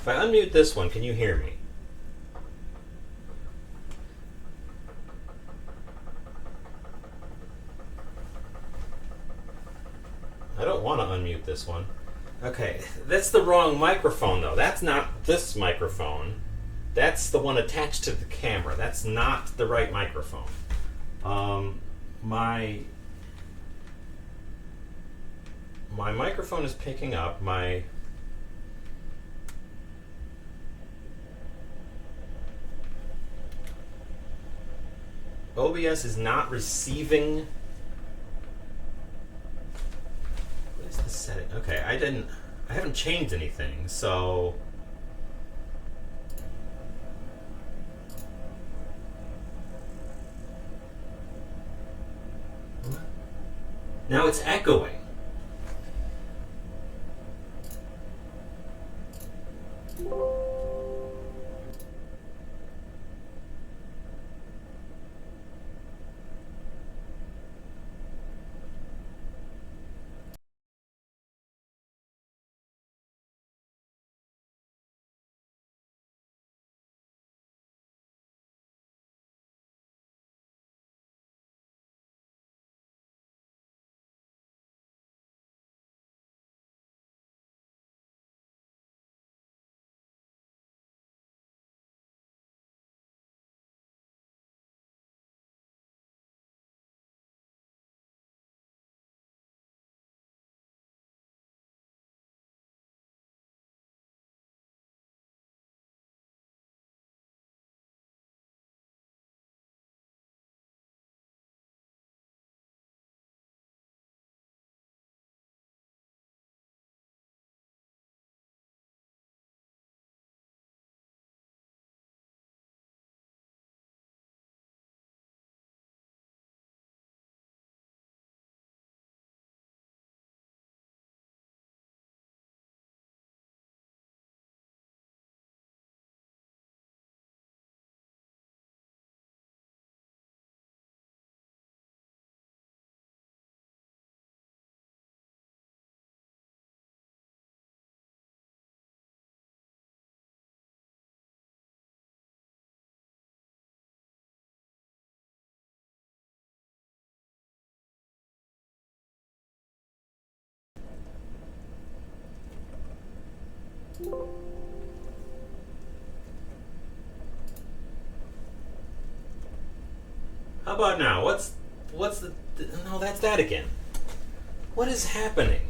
If I unmute this one, can you hear me? I don't want to unmute this one. Okay, that's the wrong microphone though. That's not this microphone. That's the one attached to the camera. That's not the right microphone. My microphone is picking up my OBS is not receiving. What is the setting? Okay, I haven't changed anything, so now it's echoing. How about now? What's the no? That's that again. What is happening?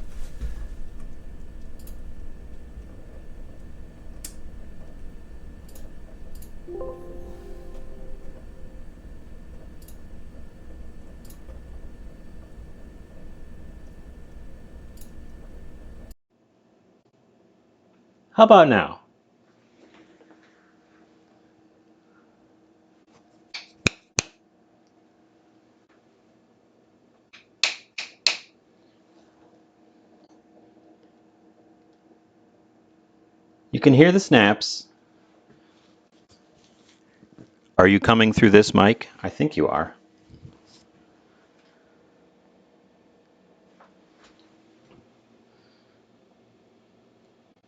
How about now? You can hear the snaps. Are you coming through this mic? I think you are.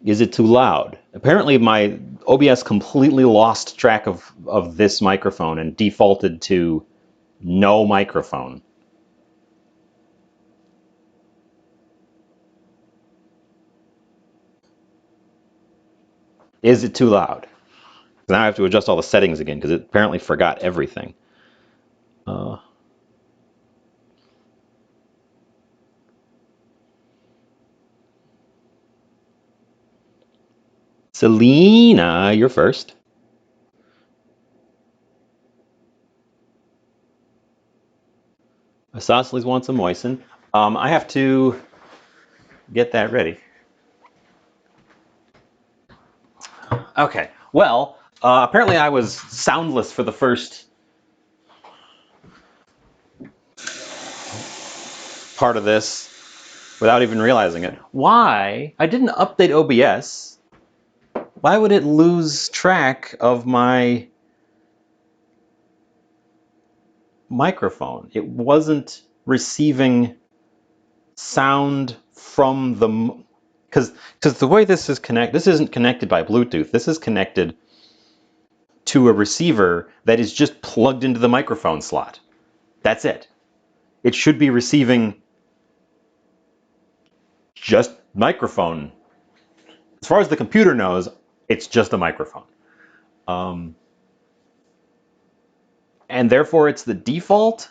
Is it too loud? Apparently my OBS completely lost track of this microphone and defaulted to no microphone. Is it too loud? Now I have to adjust all the settings again because it apparently forgot everything. Selena, you're first. Isosceles wants a moisten. I have to get that ready. Okay. Well, apparently I was soundless for the first part of this without even realizing it. Why? I didn't update OBS. Why would it lose track of my microphone? It wasn't receiving sound from the because the way this is connected, this isn't connected by Bluetooth. This is connected to a receiver that is just plugged into the microphone slot. That's it. It should be receiving just microphone. As far as the computer knows, it's just a microphone. And therefore it's the default.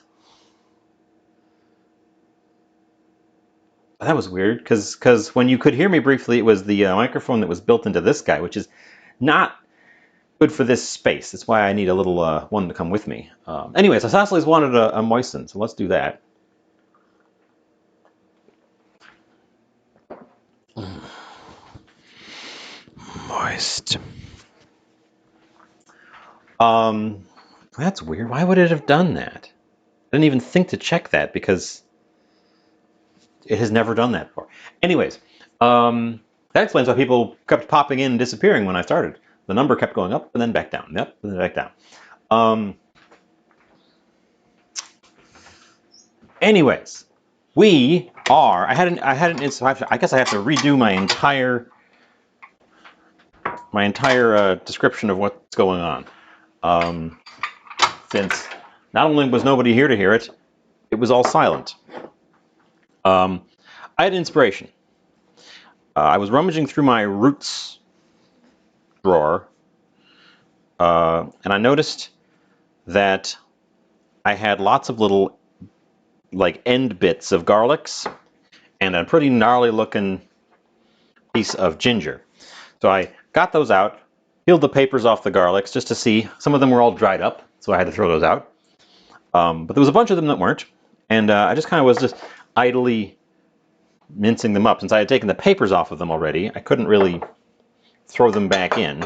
That was weird, because when you could hear me briefly, it was the microphone that was built into this guy, which is not good for this space. That's why I need a little one to come with me. Anyways, Isosceles wanted a moisten, so let's do that. Moist. That's weird. Why would it have done that? I didn't even think to check that because it has never done that before. Anyways, that explains why people kept popping in and disappearing when I started. The number kept going up and then back down. Yep, and then back down. Anyways, we are. I guess I have to redo my entire description of what's going on. Since not only was nobody here to hear it, it was all silent. I had inspiration. I was rummaging through my roots drawer, and I noticed that I had lots of little, like, end bits of garlics and a pretty gnarly looking piece of ginger. So I got those out, peeled the papers off the garlics just to see. Some of them were all dried up, so I had to throw those out. But there was a bunch of them that weren't, and I just kind of was just idly mincing them up. Since I had taken the papers off of them already, I couldn't really throw them back in.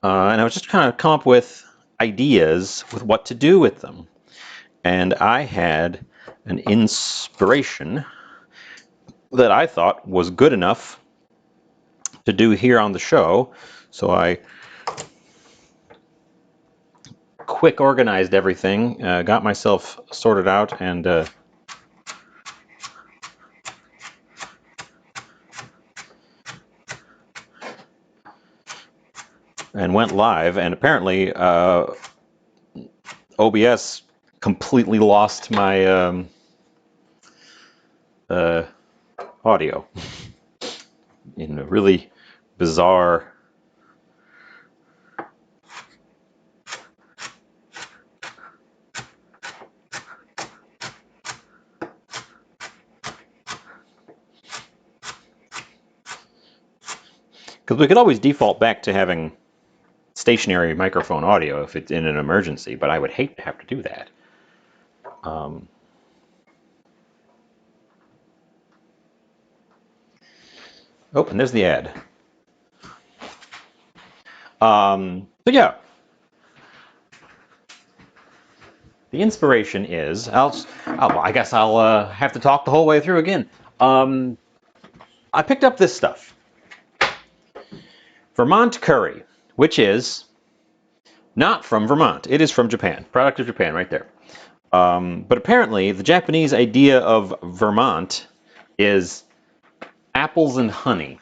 And I was just kind of come up with ideas with what to do with them. And I had an inspiration that I thought was good enough to do here on the show. So I quick organized everything, got myself sorted out, and went live. And apparently OBS completely lost my audio in a really bizarre because we could always default back to having stationary microphone audio if it's in an emergency, but I would hate to have to do that. Oh, and there's the ad. So yeah, the inspiration is I guess I'll have to talk the whole way through again. I picked up this stuff, Vermont curry, which is not from Vermont. It is from Japan. Product of Japan, right there. But apparently, the Japanese idea of Vermont is apples and honey.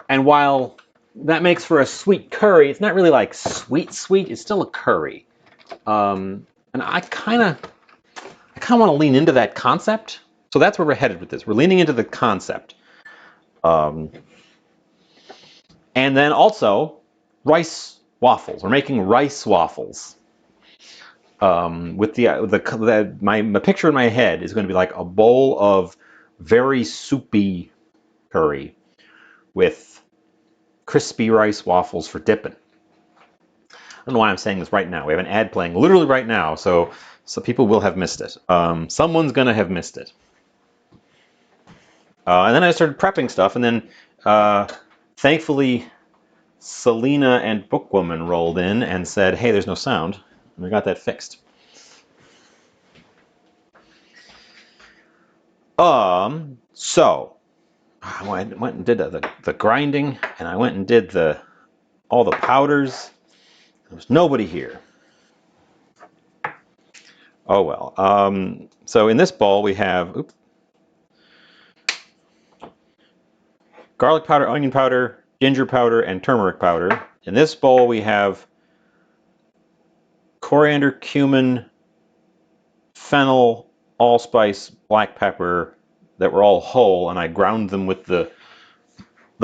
And while that makes for a sweet curry, it's not really like sweet. It's still a curry. And I kind of want to lean into that concept. So that's where we're headed with this. We're leaning into the concept. And then also rice waffles. We're making rice waffles. With my picture in my head is going to be like a bowl of very soupy curry with crispy rice waffles for dipping. I don't know why I'm saying this right now. We have an ad playing literally right now, so people will have missed it. Someone's gonna have missed it. And then I started prepping stuff, and then thankfully Selena and Bookwoman rolled in and said, "Hey, there's no sound," and we got that fixed. So I went and did the grinding, and I went and did all the powders. There was nobody here. Oh well. So in this bowl we have garlic powder, onion powder, ginger powder, and turmeric powder. In this bowl we have coriander, cumin, fennel, allspice, black pepper that were all whole, and I ground them with the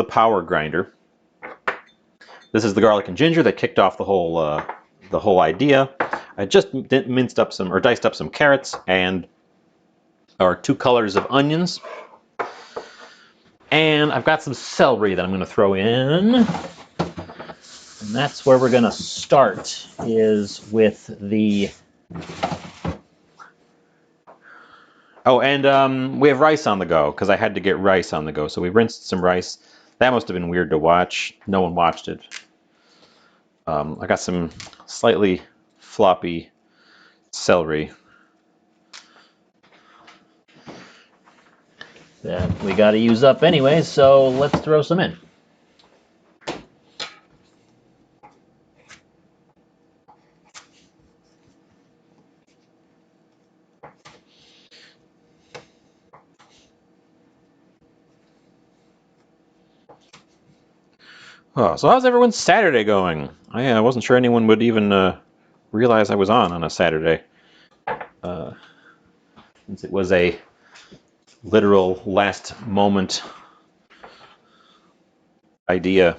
power grinder. This is the garlic and ginger that kicked off the whole idea. I just minced up some or diced up some carrots and our 2 colors of onions. And I've got some celery that I'm going to throw in. And that's where we're going to start, is with the... Oh, and we have rice on the go, because I had to get rice on the go. So we rinsed some rice. That must have been weird to watch. No one watched it. I got some slightly floppy celery that we got to use up anyway, so let's throw some in. Oh, so how's everyone's Saturday going? I wasn't sure anyone would even realize I was on a Saturday. Since it was a literal last moment idea.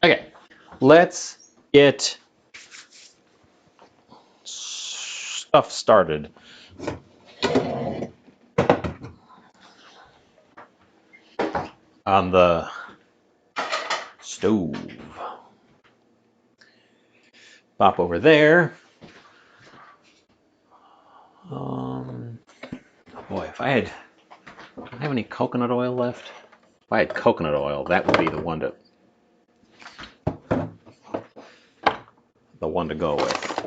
Okay, let's get stuff started. On the stove. Pop over there. Boy, if I had... Do I have any coconut oil left? If I had coconut oil, that would be the one to go with.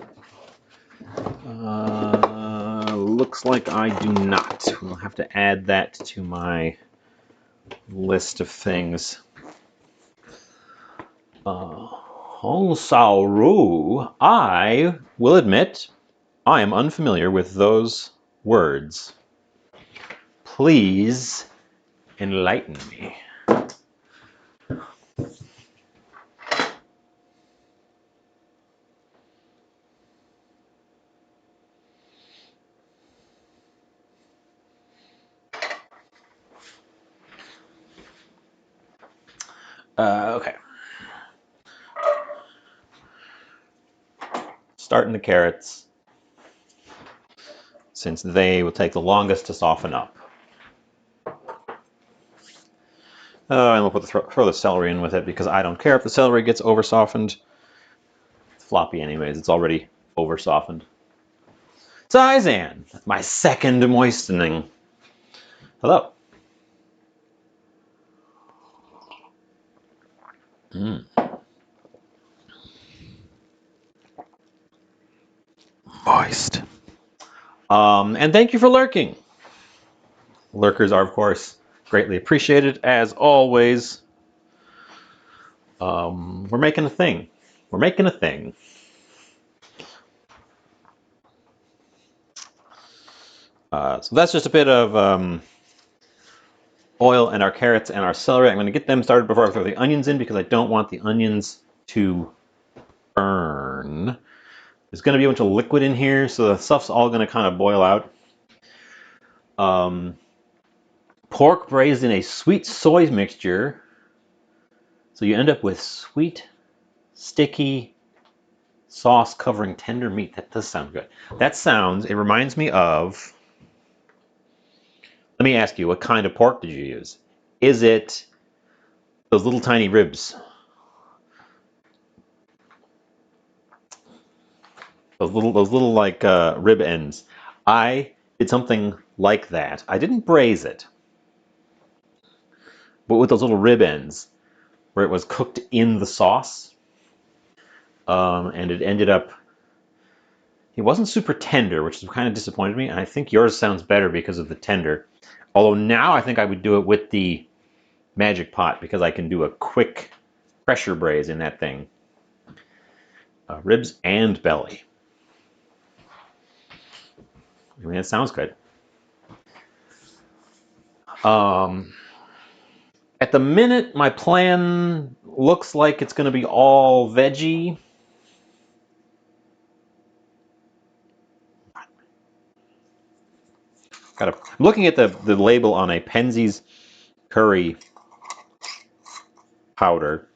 Looks like I do not. We'll have to add that to my list of things. Honsaru, I will admit, I am unfamiliar with those words. Please enlighten me. Okay. Starting the carrots, since they will take the longest to soften up. And we'll throw the celery in with it, because I don't care if the celery gets over softened. It's floppy anyways, it's already over softened. Zizan, my second moistening. Hello. Moist. And thank you for lurking. Lurkers are, of course, greatly appreciated, as always. We're making a thing. We're making a thing. So that's just a bit of oil and our carrots and our celery. I'm going to get them started before I throw the onions in, because I don't want the onions to burn. There's going to be a bunch of liquid in here, so the stuff's all going to kind of boil out. Pork braised in a sweet soy mixture. So you end up with sweet, sticky sauce covering tender meat. That does sound good. It reminds me of... Let me ask you, what kind of pork did you use? Is it those little tiny ribs? Those little like rib ends. I did something like that. I didn't braise it, but with those little rib ends, where it was cooked in the sauce. And it ended up, it wasn't super tender, which kind of disappointed me. And I think yours sounds better because of the tender. Although now I think I would do it with the Magic Pot because I can do a quick pressure braise in that thing. Ribs and belly. I mean, it sounds good. At the minute, my plan looks like it's going to be all veggie. I'm looking at the label on a Penzeys curry powder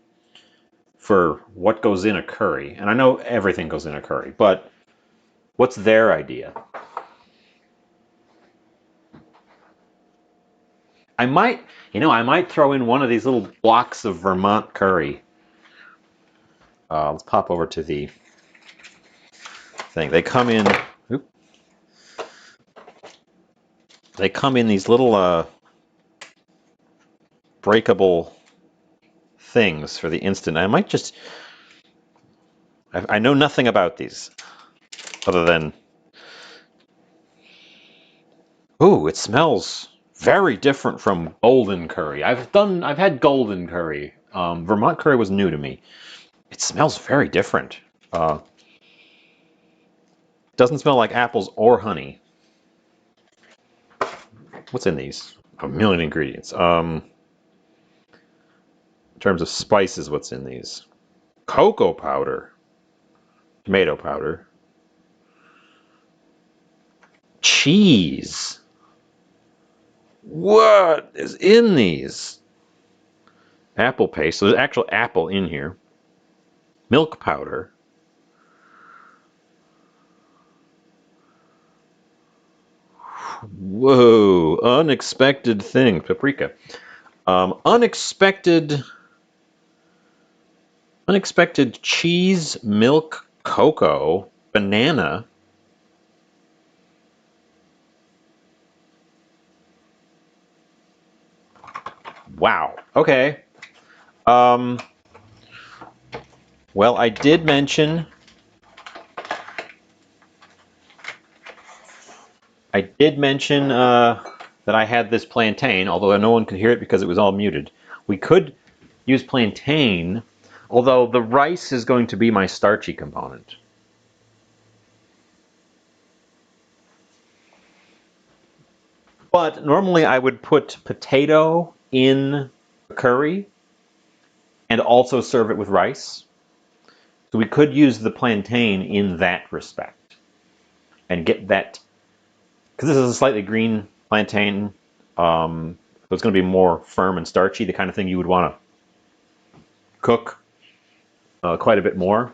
for what goes in a curry. And I know everything goes in a curry, but what's their idea? I might throw in one of these little blocks of Vermont curry. Let's pop over to the thing. They come in. They come in these little breakable things for the instant. I might just. I know nothing about these, other than. Ooh, it smells very different from golden curry. I've had golden curry. Vermont curry was new to me. It smells very different. Doesn't smell like apples or honey. What's in these? A million ingredients. In terms of spices, what's in these? Cocoa powder. Tomato powder. Cheese. What is in these? Apple paste. So there's actual apple in here. Milk powder. Whoa, unexpected thing. Paprika. Unexpected cheese, milk, cocoa, banana. Wow. Okay. Well, I did mention that I had this plantain, although no one could hear it because it was all muted. We could use plantain, although the rice is going to be my starchy component. But normally I would put potato in curry and also serve it with rice. So we could use the plantain in that respect and get that, because this is a slightly green plantain, so it's going to be more firm and starchy, the kind of thing you would want to cook quite a bit more.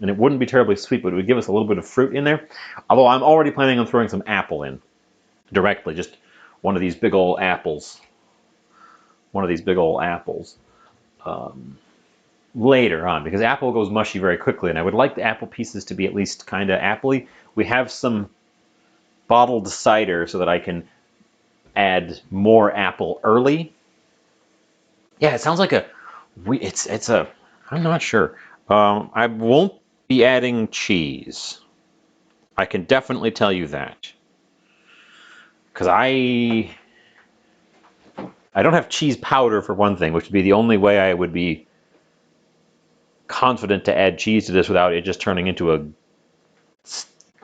And it wouldn't be terribly sweet, but it would give us a little bit of fruit in there. Although I'm already planning on throwing some apple in directly, just one of these big old apples. Later on, because apple goes mushy very quickly, and I would like the apple pieces to be at least kind of appley. We have some bottled cider so that I can add more apple early. Yeah, it sounds like I'm not sure. I won't be adding cheese. I can definitely tell you that. Because I don't have cheese powder, for one thing, which would be the only way I would be confident to add cheese to this without it just turning into a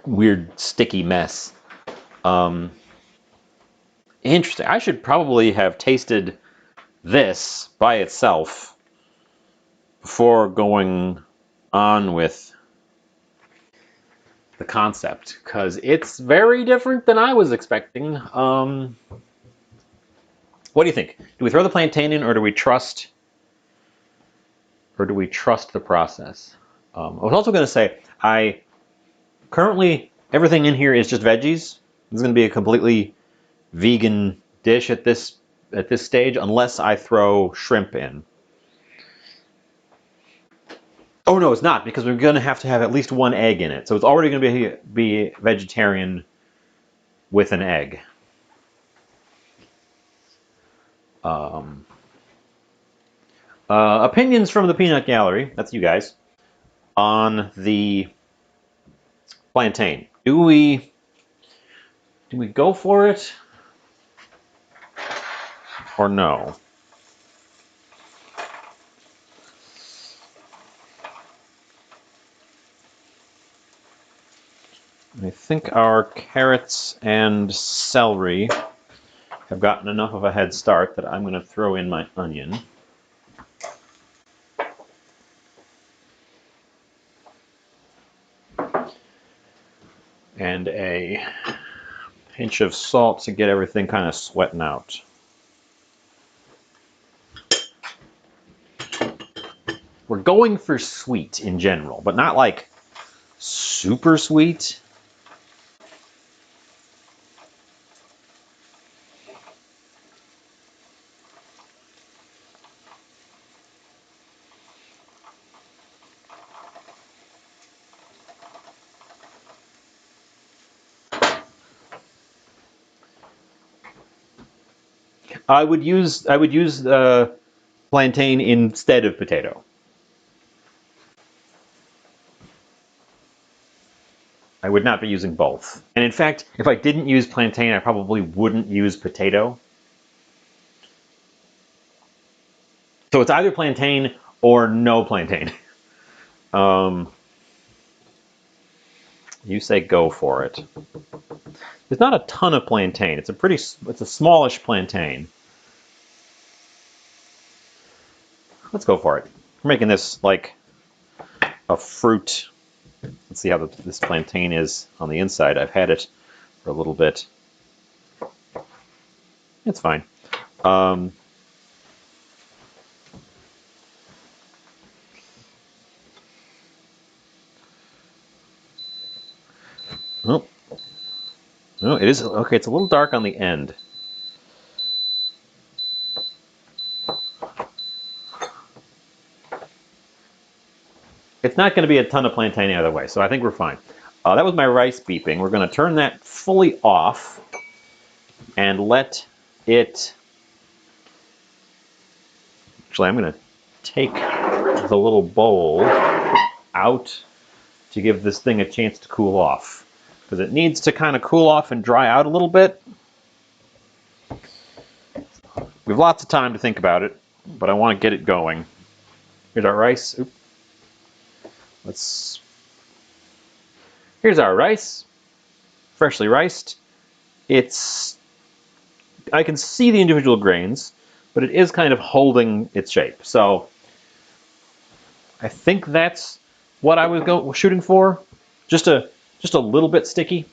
weird sticky mess. Interesting. I should probably have tasted this by itself before going on with the concept, because it's very different than I was expecting. What do you think? Do we throw the plantain in, or do we trust the process? I was also going to say, currently everything in here is just veggies. This is going to be a completely vegan dish at this stage, unless I throw shrimp in. Oh no, it's not, because we're going to have at least one egg in it. So it's already going to be vegetarian with an egg. Opinions from the peanut gallery, that's you guys, on the plantain. Do we go for it or no? I think our carrots and celery have gotten enough of a head start that I'm going to throw in my onion. And a pinch of salt to get everything kind of sweating out. We're going for sweet in general, but not like super sweet. I would use plantain instead of potato. I would not be using both. And in fact, if I didn't use plantain, I probably wouldn't use potato. So it's either plantain or no plantain. You say go for it. There's not a ton of plantain. It's a smallish plantain. Let's go for it. We're making this like a fruit. Let's see how this plantain is on the inside. I've had it for a little bit. It's fine. Oh, no, it is okay. It's a little dark on the end. It's not going to be a ton of plantain either way, so I think we're fine. That was my rice beeping. We're going to turn that fully off and let it... Actually, I'm going to take the little bowl out to give this thing a chance to cool off, because it needs to kind of cool off and dry out a little bit. We have lots of time to think about it, but I want to get it going. Here's our rice. Oop. Here's our rice, freshly riced. I can see the individual grains, but it is kind of holding its shape. So I think that's what I was shooting for. Just a little bit sticky.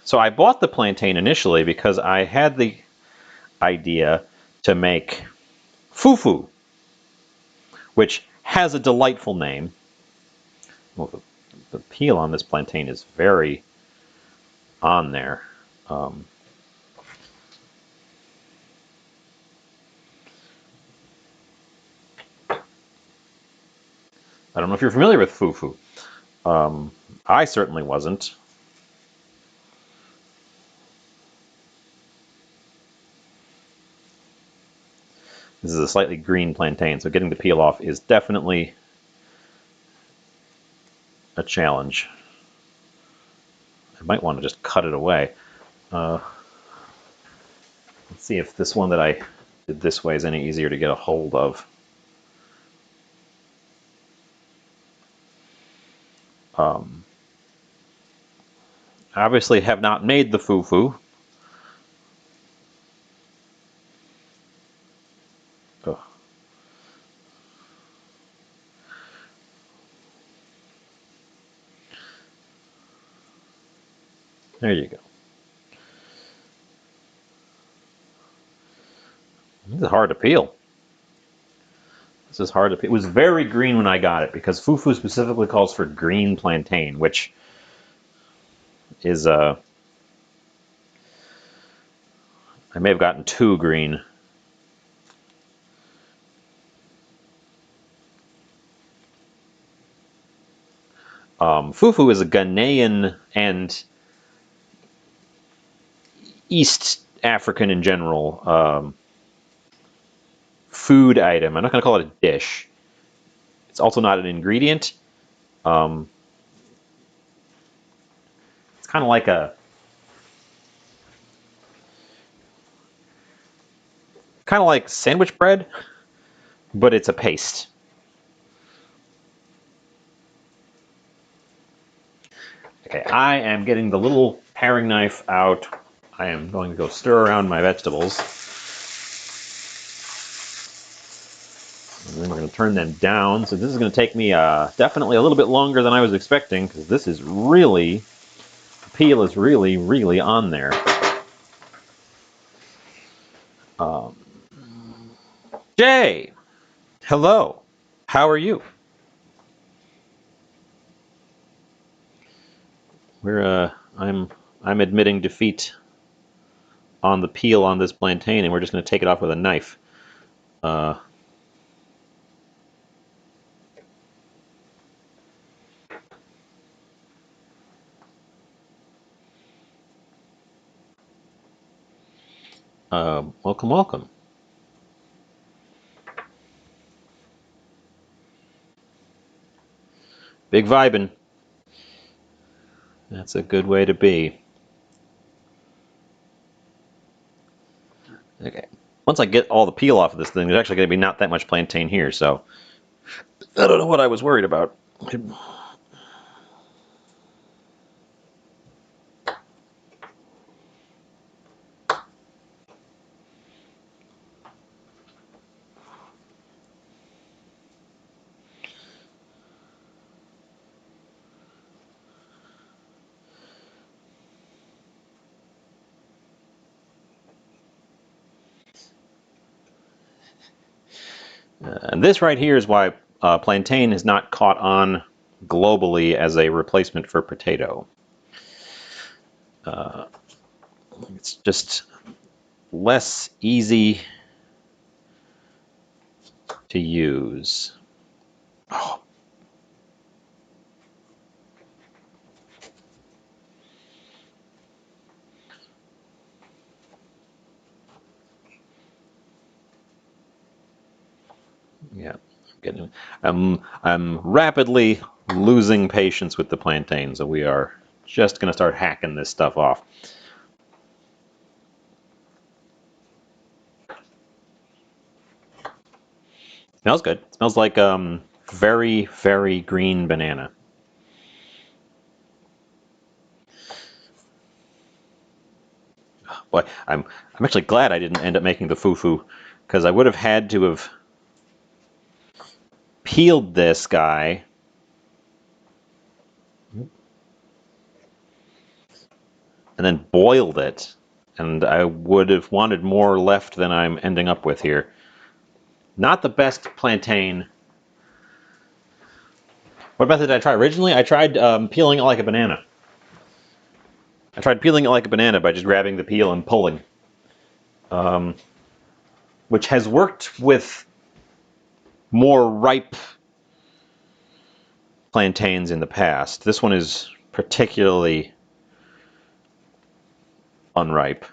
So I bought the plantain initially because I had the idea to make fufu, which has a delightful name. Well, the peel on this plantain is very on there. I don't know if you're familiar with fufu. I certainly wasn't. This is a slightly green plantain, so getting the peel off is definitely a challenge. I might want to just cut it away. Let's see if this one that I did this way is any easier to get a hold of. Obviously have not made the fufu. Oh. There you go. This is hard to peel. This is hard to peel. It was very green when I got it because fufu specifically calls for green plantain, which is I may have gotten too green. Fufu is a Ghanaian and East African in general food item. I'm not going to call it a dish. It's also not an ingredient. It's kind of like sandwich bread, but it's a paste. Okay, I am getting the little paring knife out. I am going to go stir around my vegetables. And then we're going to turn them down. So this is going to take me definitely a little bit longer than I was expecting, because this is really, the peel is really, really on there. Jay, hello. How are you? I'm admitting defeat on the peel on this plantain, and we're just going to take it off with a knife. Welcome, welcome. Big vibin'. That's a good way to be. Okay. Once I get all the peel off of this thing, there's actually going to be not that much plantain here, so I don't know what I was worried about. And this right here is why plantain is not caught on globally as a replacement for potato. It's just less easy to use. Oh. Yeah, I'm rapidly losing patience with the plantain, so we are just going to start hacking this stuff off. Smells good. Smells like very, very green banana. Boy, I'm actually glad I didn't end up making the fufu, because I would have had to have peeled this guy and then boiled it, and I would have wanted more left than I'm ending up with here. Not the best plantain. What method did I try originally? I tried peeling it like a banana. I tried peeling it like a banana by just grabbing the peel and pulling, which has worked with more ripe plantains in the past. This one is particularly unripe.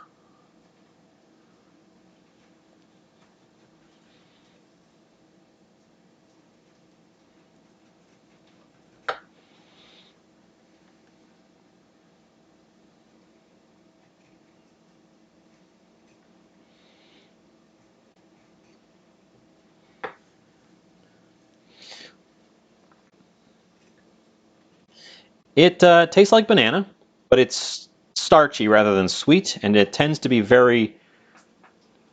It tastes like banana, but it's starchy rather than sweet, and it tends to be very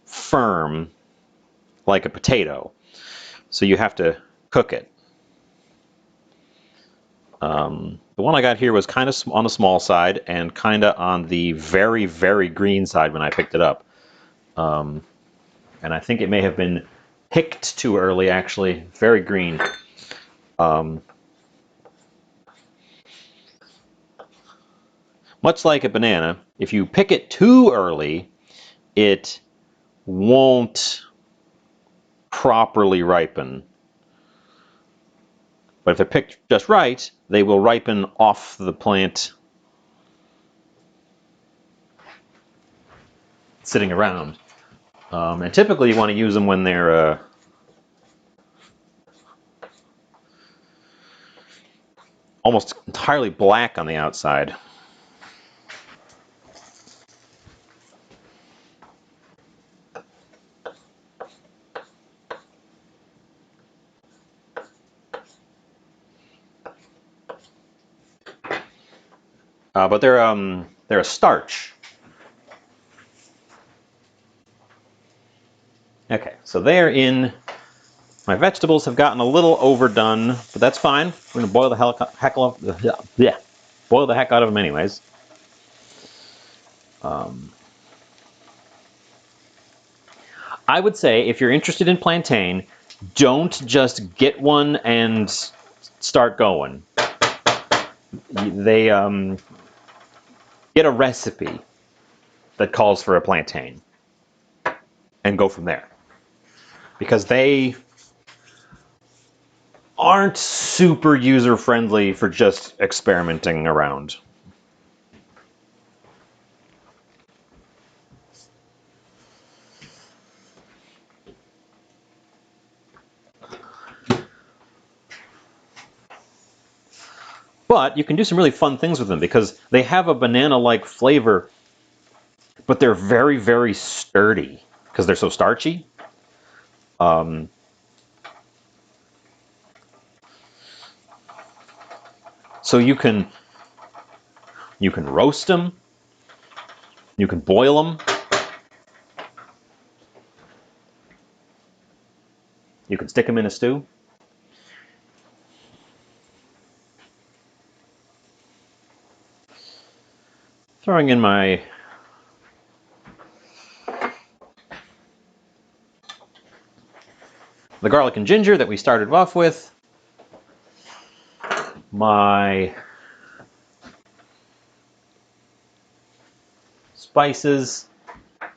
firm, like a potato. So you have to cook it. The one I got here was kind of on the small side and kind of on the very, very green side when I picked it up. And I think it may have been picked too early, actually. Very green. Much like a banana, if you pick it too early, it won't properly ripen. But if they're picked just right, they will ripen off the plant. sitting around. And typically you want to use them when they're almost entirely black on the outside. But they're a starch. Okay, so they're in. My vegetables have gotten a little overdone, but that's fine. We're gonna boil the boil the heck out of them anyways. I would say if you're interested in plantain, don't just get one and start going. They get a recipe that calls for a plantain and go from there, because they aren't super user friendly for just experimenting around. But you can do some really fun things with them because they have a banana-like flavor, but they're very, very sturdy because they're so starchy. So you can roast them, you can boil them, you can stick them in a stew. Throwing in my the garlic and ginger that we started off with, my spices,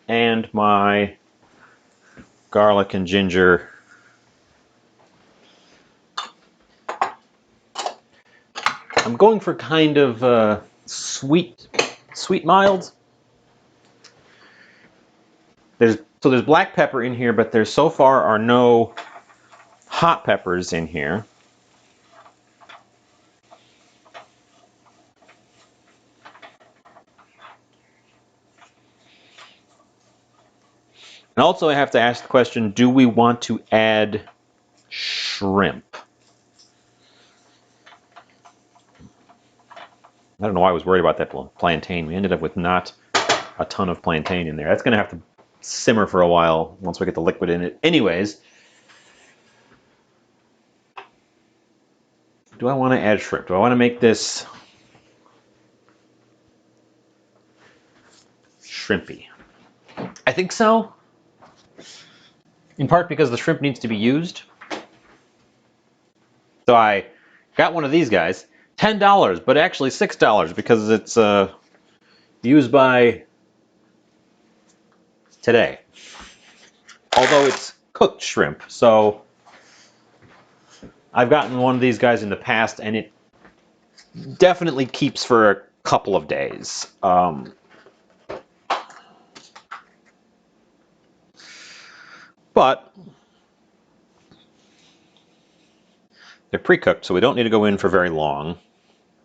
and my garlic and ginger. I'm going for kind of sweet mild. There's black pepper in here, but there so far are no hot peppers in here. And also I have to ask the question, do we want to add shrimp? I don't know why I was worried about that plantain. We ended up with not a ton of plantain in there. That's going to have to simmer for a while once we get the liquid in it. Anyways, do I want to add shrimp? Do I want to make this shrimpy? I think so. In part because the shrimp needs to be used. So I got one of these guys. $10, but actually $6 because it's used by today. Although it's cooked shrimp, so I've gotten one of these guys in the past, and it definitely keeps for a couple of days. But they're pre-cooked, so we don't need to go in for very long.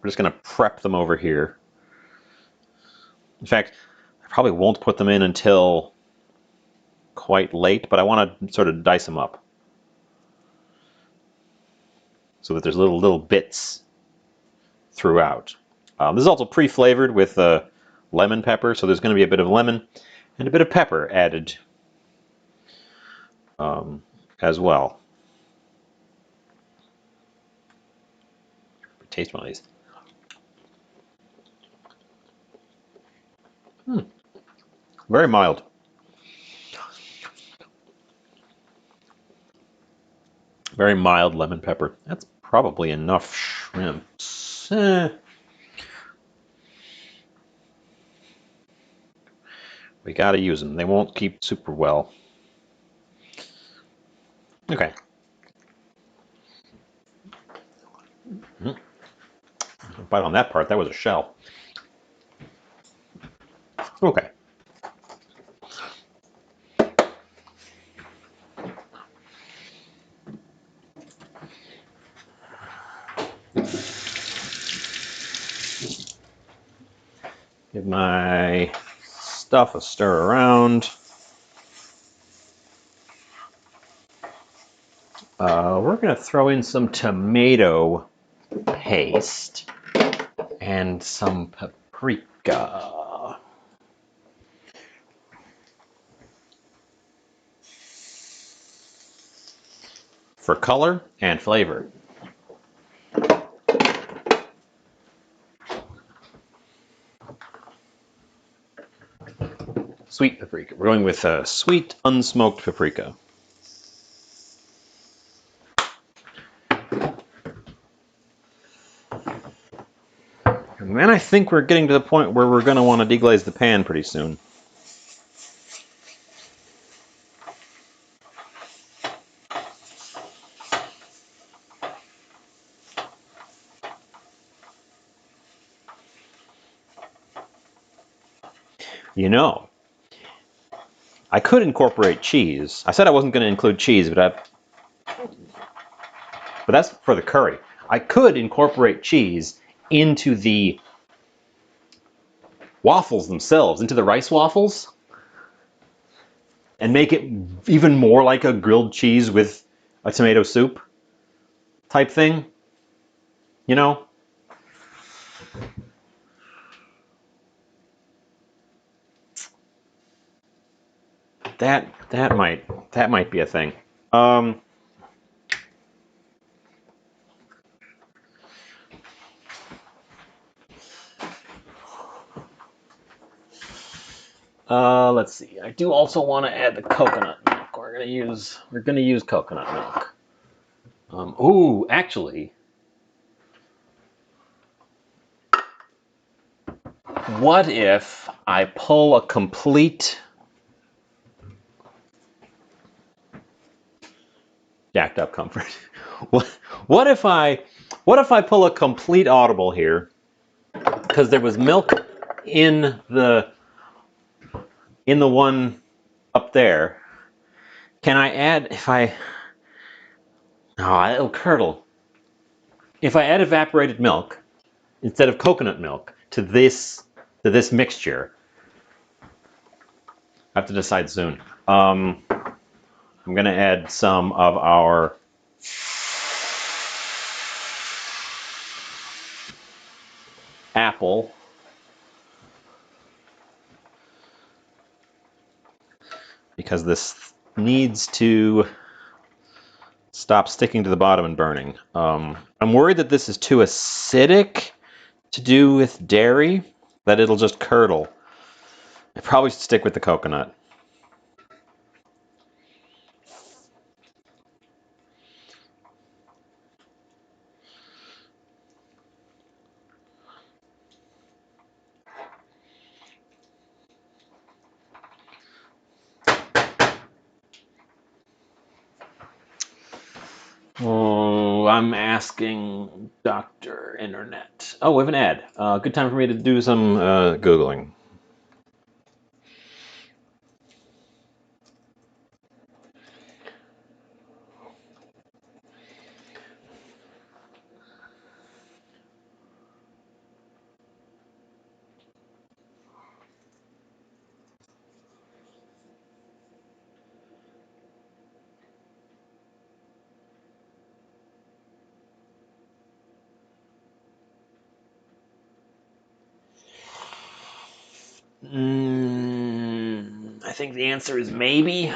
We're just going to prep them over here. In fact, I probably won't put them in until quite late, but I want to sort of dice them up so that there's little bits throughout. This is also pre-flavored with lemon pepper, so there's going to be a bit of lemon and a bit of pepper added as well. Taste one of these. Very mild. Very mild lemon pepper. That's probably enough shrimps. We gotta use them. They won't keep super well. Okay. Bite on that part. That was a shell. Okay. my stuff a stir around. We're going to throw in some tomato paste and some paprika. For color and flavor. Sweet paprika. We're going with sweet unsmoked paprika. And then I think we're getting to the point where we're going to want to deglaze the pan pretty soon. You know, I could incorporate cheese. I said I wasn't going to include cheese, but that's for the curry. I could incorporate cheese into the waffles themselves, into the rice waffles, and make it even more like a grilled cheese with a tomato soup type thing. You know? That might be a thing. Let's see. I do also want to add the coconut milk. We're gonna use coconut milk. Ooh, actually, what if I pull a complete jacked up comfort? What if I pull a complete audible here? Because there was milk in the one up there. Can I add oh, it'll curdle. If I add evaporated milk instead of coconut milk to this mixture, I have to decide soon. I'm gonna add some of our apple because this needs to stop sticking to the bottom and burning. I'm worried that this is too acidic to do with dairy, that it'll just curdle. I probably should stick with the coconut. Oh, I'm asking Dr. Internet. Oh, we have an ad. Good time for me to do some Googling. I think the answer is maybe.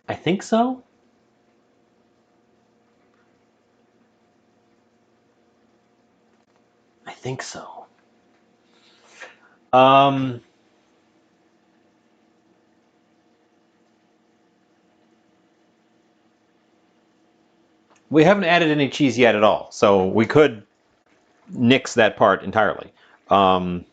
I think so. I think so. We haven't added any cheese yet at all, so we could nix that part entirely. Um,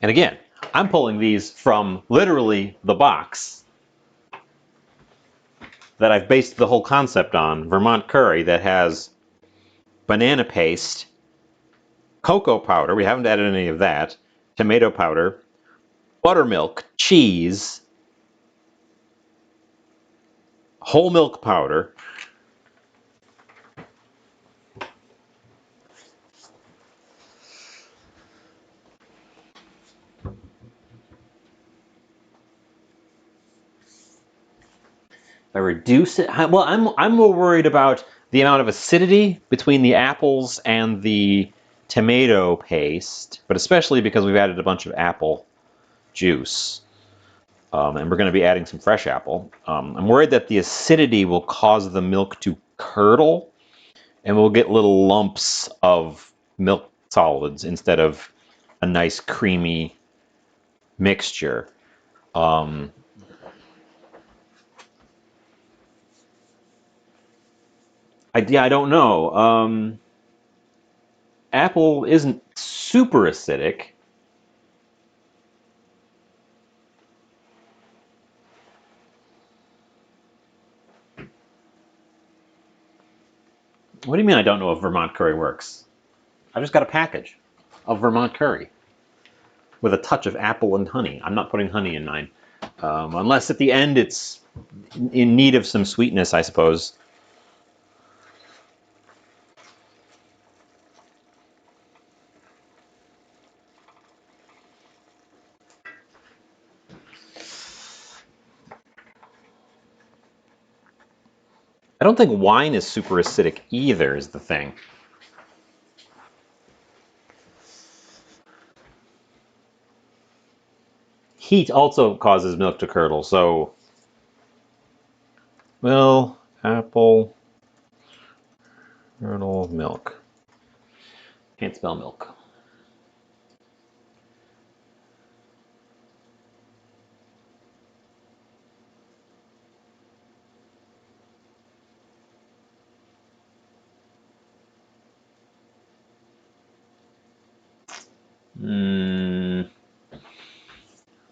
and again, I'm pulling these from literally the box that I've based the whole concept on, Vermont curry, that has banana paste, cocoa powder, we haven't added any of that, tomato powder, buttermilk, cheese, whole milk powder. I reduce it. Well, I'm more worried about the amount of acidity between the apples and the tomato paste, but especially because we've added a bunch of apple juice. And we're going to be adding some fresh apple. I'm worried that the acidity will cause the milk to curdle, and we'll get little lumps of milk solids instead of a nice creamy mixture. Um, I don't know. Apple isn't super acidic. What do you mean I don't know if Vermont curry works? I just got a package of Vermont curry with a touch of apple and honey. I'm not putting honey in mine. Unless at the end it's in need of some sweetness, I suppose. I don't think wine is super acidic either, is the thing. Heat also causes milk to curdle, so... Well, apple, curdle, milk. Can't spell milk.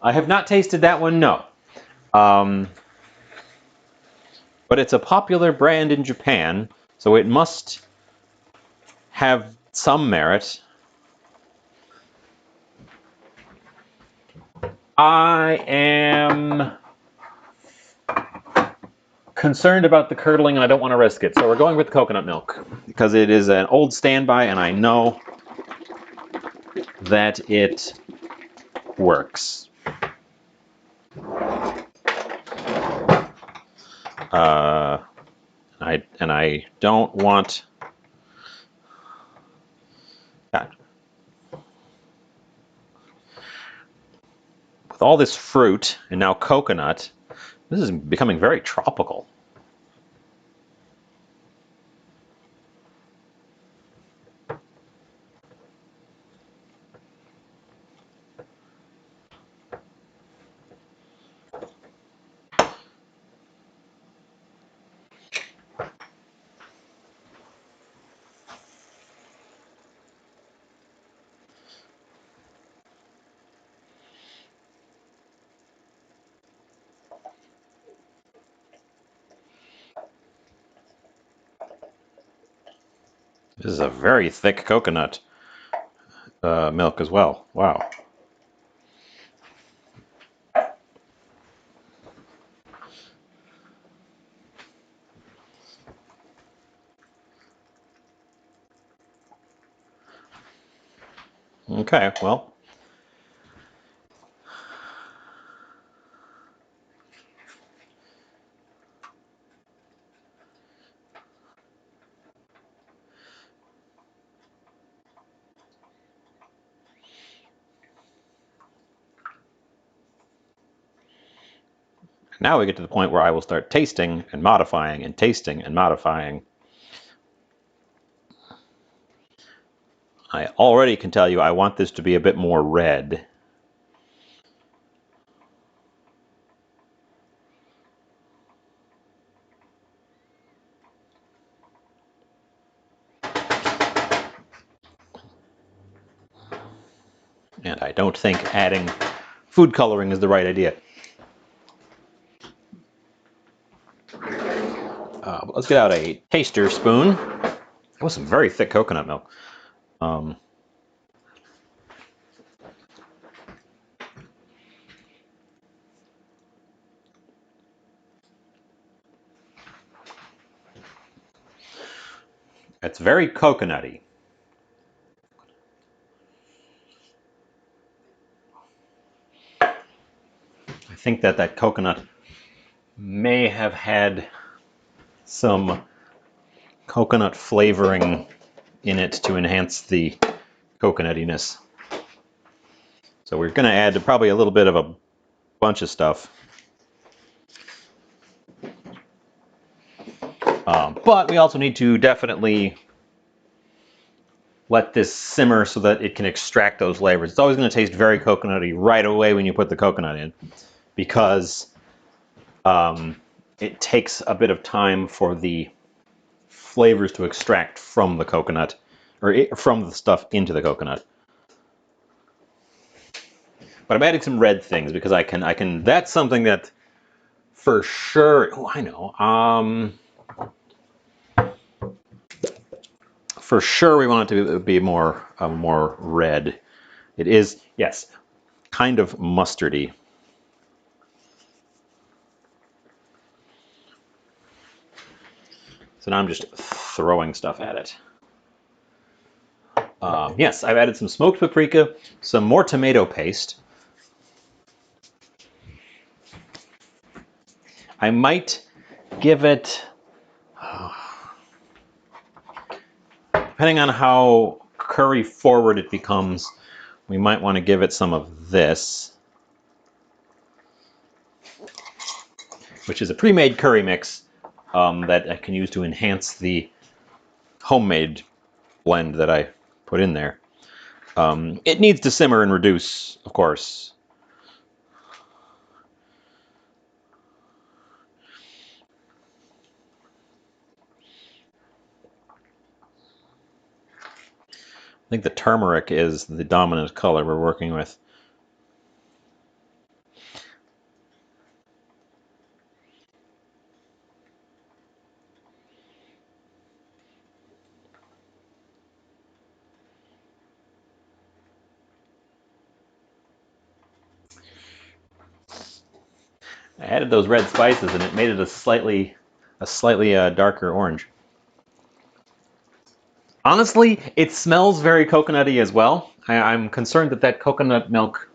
I have not tasted that one, no. Um, but it's a popular brand in Japan, so it must have some merit. I am concerned about the curdling and I don't want to risk it, so we're going with coconut milk because it is an old standby and I know that it works. I don't want... God. With all this fruit and now coconut, this is becoming very tropical. This is a very thick coconut milk as well. Wow. Okay, well. Now we get to the point where I will start tasting and modifying and tasting and modifying. I already can tell you I want this to be a bit more red. And I don't think adding food coloring is the right idea. Let's get out a taster spoon. That was some very thick coconut milk. It's very coconutty. I think that coconut may have had some coconut flavoring in it to enhance the coconutiness. So we're going to add probably a little bit of a bunch of stuff. But we also need to definitely let this simmer so that it can extract those flavors. It's always going to taste very coconutty right away when you put the coconut in, because it takes a bit of time for the flavors to extract from the coconut, or from the stuff into the coconut. But I'm adding some red things because I can. That's something that for sure. Oh, I know. For sure, we want it to be more red. It is, yes, kind of mustardy. So now I'm just throwing stuff at it. Yes, I've added some smoked paprika, some more tomato paste. I might give it, depending on how curry forward it becomes, we might want to give it some of this, which is a pre-made curry mix that I can use to enhance the homemade blend that I put in there. It needs to simmer and reduce, of course. I think the turmeric is the dominant color we're working with. I added those red spices and it made it a slightly darker orange. Honestly, it smells very coconutty as well. I'm concerned that coconut milk,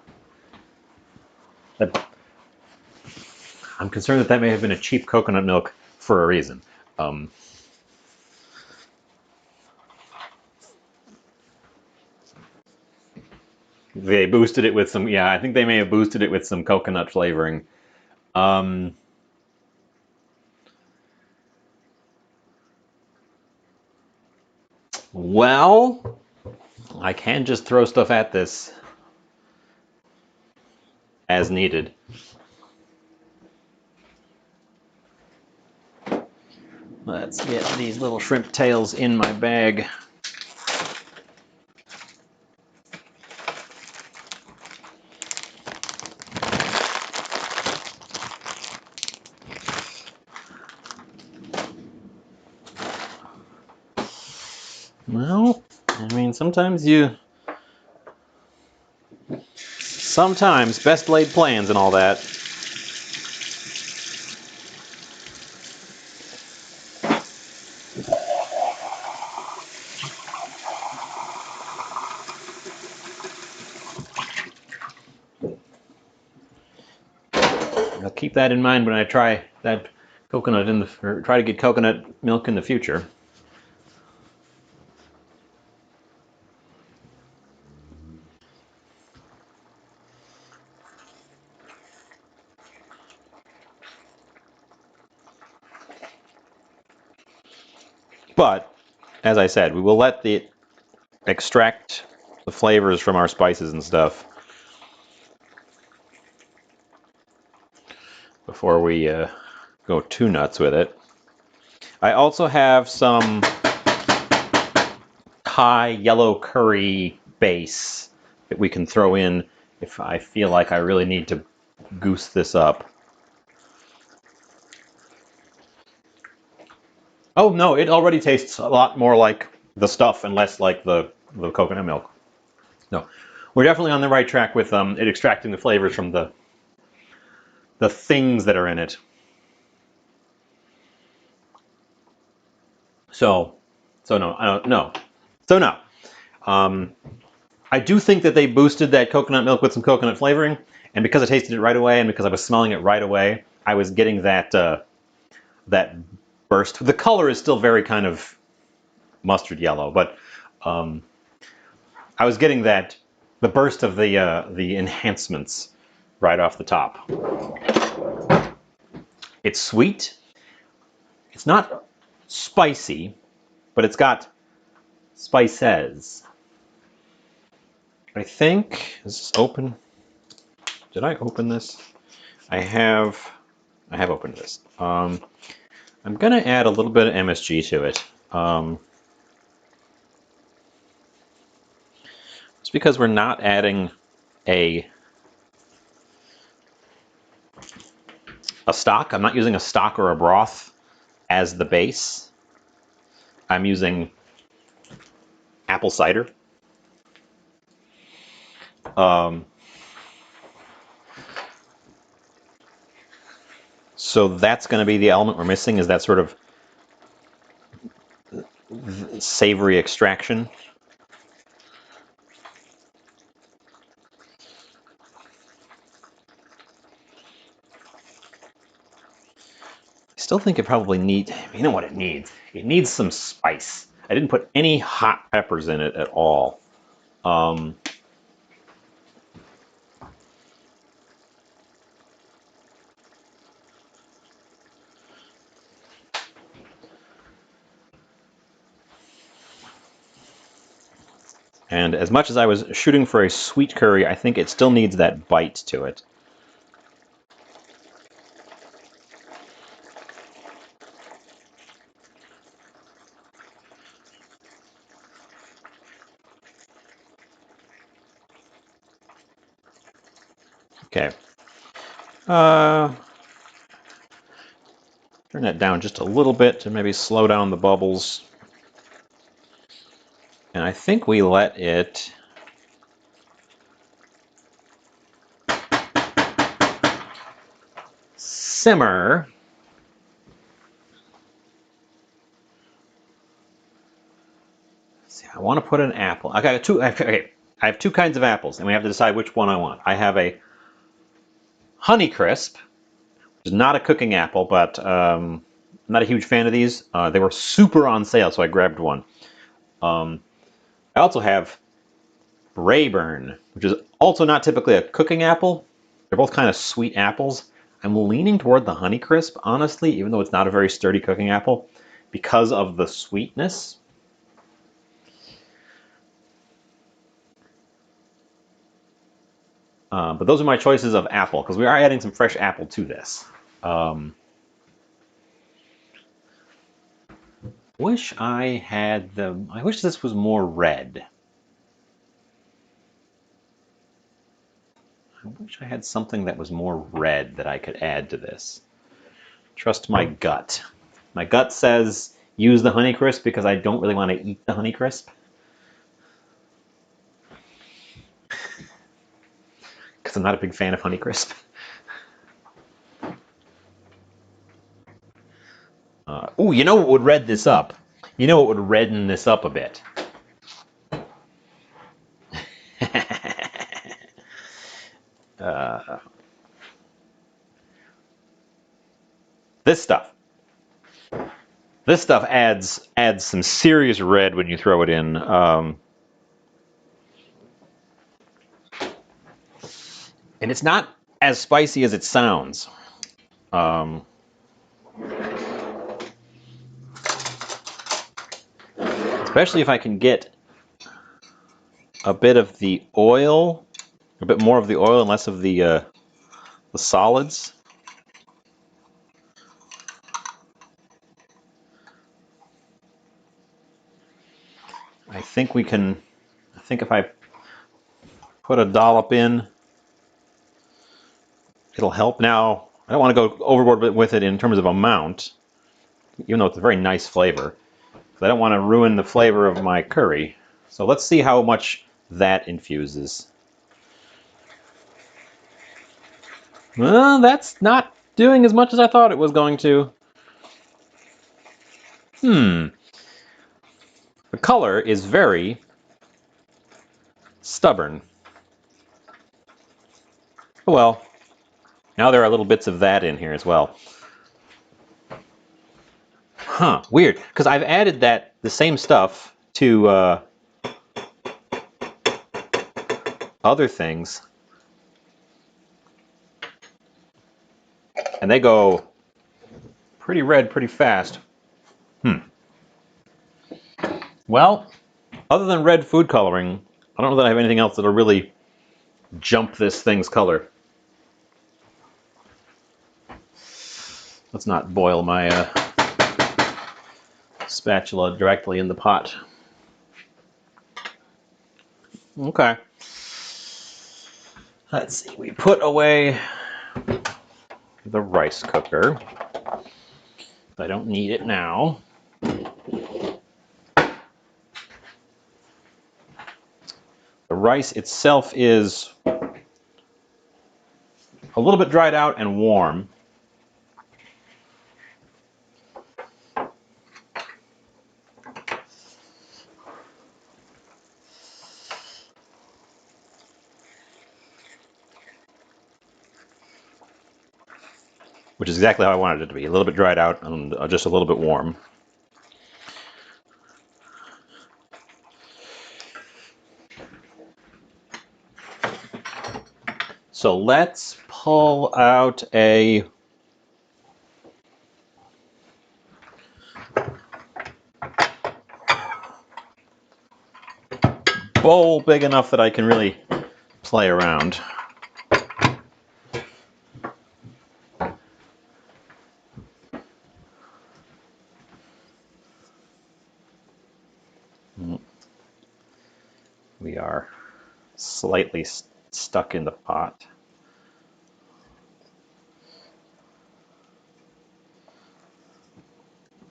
I'm concerned that may have been a cheap coconut milk for a reason. They boosted it with some, yeah, I think they may have boosted it with some coconut flavoring. Well, I can just throw stuff at this as needed. Let's get these little shrimp tails in my bag. Well, I mean, sometimes best laid plans and all that. I'll keep that in mind when I try that coconut or try to get coconut milk in the future. But as I said, we will let the extract the flavors from our spices and stuff before we go too nuts with it. I also have some Thai yellow curry base that we can throw in if I feel like I really need to goose this up. Oh no, it already tastes a lot more like the stuff and less like the coconut milk. No, we're definitely on the right track with it extracting the flavors from the things that are in it. So no, I don't no. So no. I do think that they boosted that coconut milk with some coconut flavoring, and because I tasted it right away, and because I was smelling it right away, I was getting that that burst. The color is still very kind of mustard yellow, but I was getting that the burst of the enhancements right off the top. It's sweet. It's not spicy, but it's got spices. I think, is this open? Did I open this? I have opened this. I'm gonna add a little bit of MSG to it. It's because we're not adding a stock. I'm not using a stock or a broth as the base. I'm using apple cider. So that's going to be the element we're missing, is that sort of savory extraction. I still think it probably needs, you know what it needs? It needs some spice. I didn't put any hot peppers in it at all. And as much as I was shooting for a sweet curry, I think it still needs that bite to it. Okay. Turn that down just a little bit to maybe slow down the bubbles. And I think we let it simmer. See, I want to put an apple. I got two. Okay, I have two kinds of apples, and we have to decide which one I want. I have a Honeycrisp, which is not a cooking apple, but I'm not a huge fan of these. They were super on sale, so I grabbed one. I also have Rayburn, which is also not typically a cooking apple. They're both kind of sweet apples. I'm leaning toward the Honeycrisp, honestly, even though it's not a very sturdy cooking apple, because of the sweetness. But those are my choices of apple, because we are adding some fresh apple to this. Wish I had the. I wish this was more red. I wish I had something that was more red that I could add to this. Trust my gut. My gut says use the Honeycrisp because I don't really want to eat the Honeycrisp. Because I'm not a big fan of Honeycrisp. Ooh, you know what would red this up? You know what would redden this up a bit? This stuff. This stuff adds some serious red when you throw it in. And it's not as spicy as it sounds. Especially if I can get a bit of the oil, a bit more of the oil and less of the solids. I think we can, I think if I put a dollop in, it'll help. Now, I don't want to go overboard with it in terms of amount, even though it's a very nice flavor. I don't want to ruin the flavor of my curry. So let's see how much that infuses. Well, that's not doing as much as I thought it was going to. The color is very stubborn. Oh well, now there are little bits of that in here as well. Huh, weird, because I've added the same stuff to other things, and they go pretty red pretty fast. Well, other than red food coloring, I don't know that I have anything else that'll really jump this thing's color. Let's not boil my spatula directly in the pot. Okay. Let's see, we put away the rice cooker. I don't need it now. The rice itself is a little bit dried out and warm. Which is exactly how I wanted it to be. A little bit dried out and just a little bit warm. So let's pull out a bowl big enough that I can really play around. We are slightly stuck in the pot.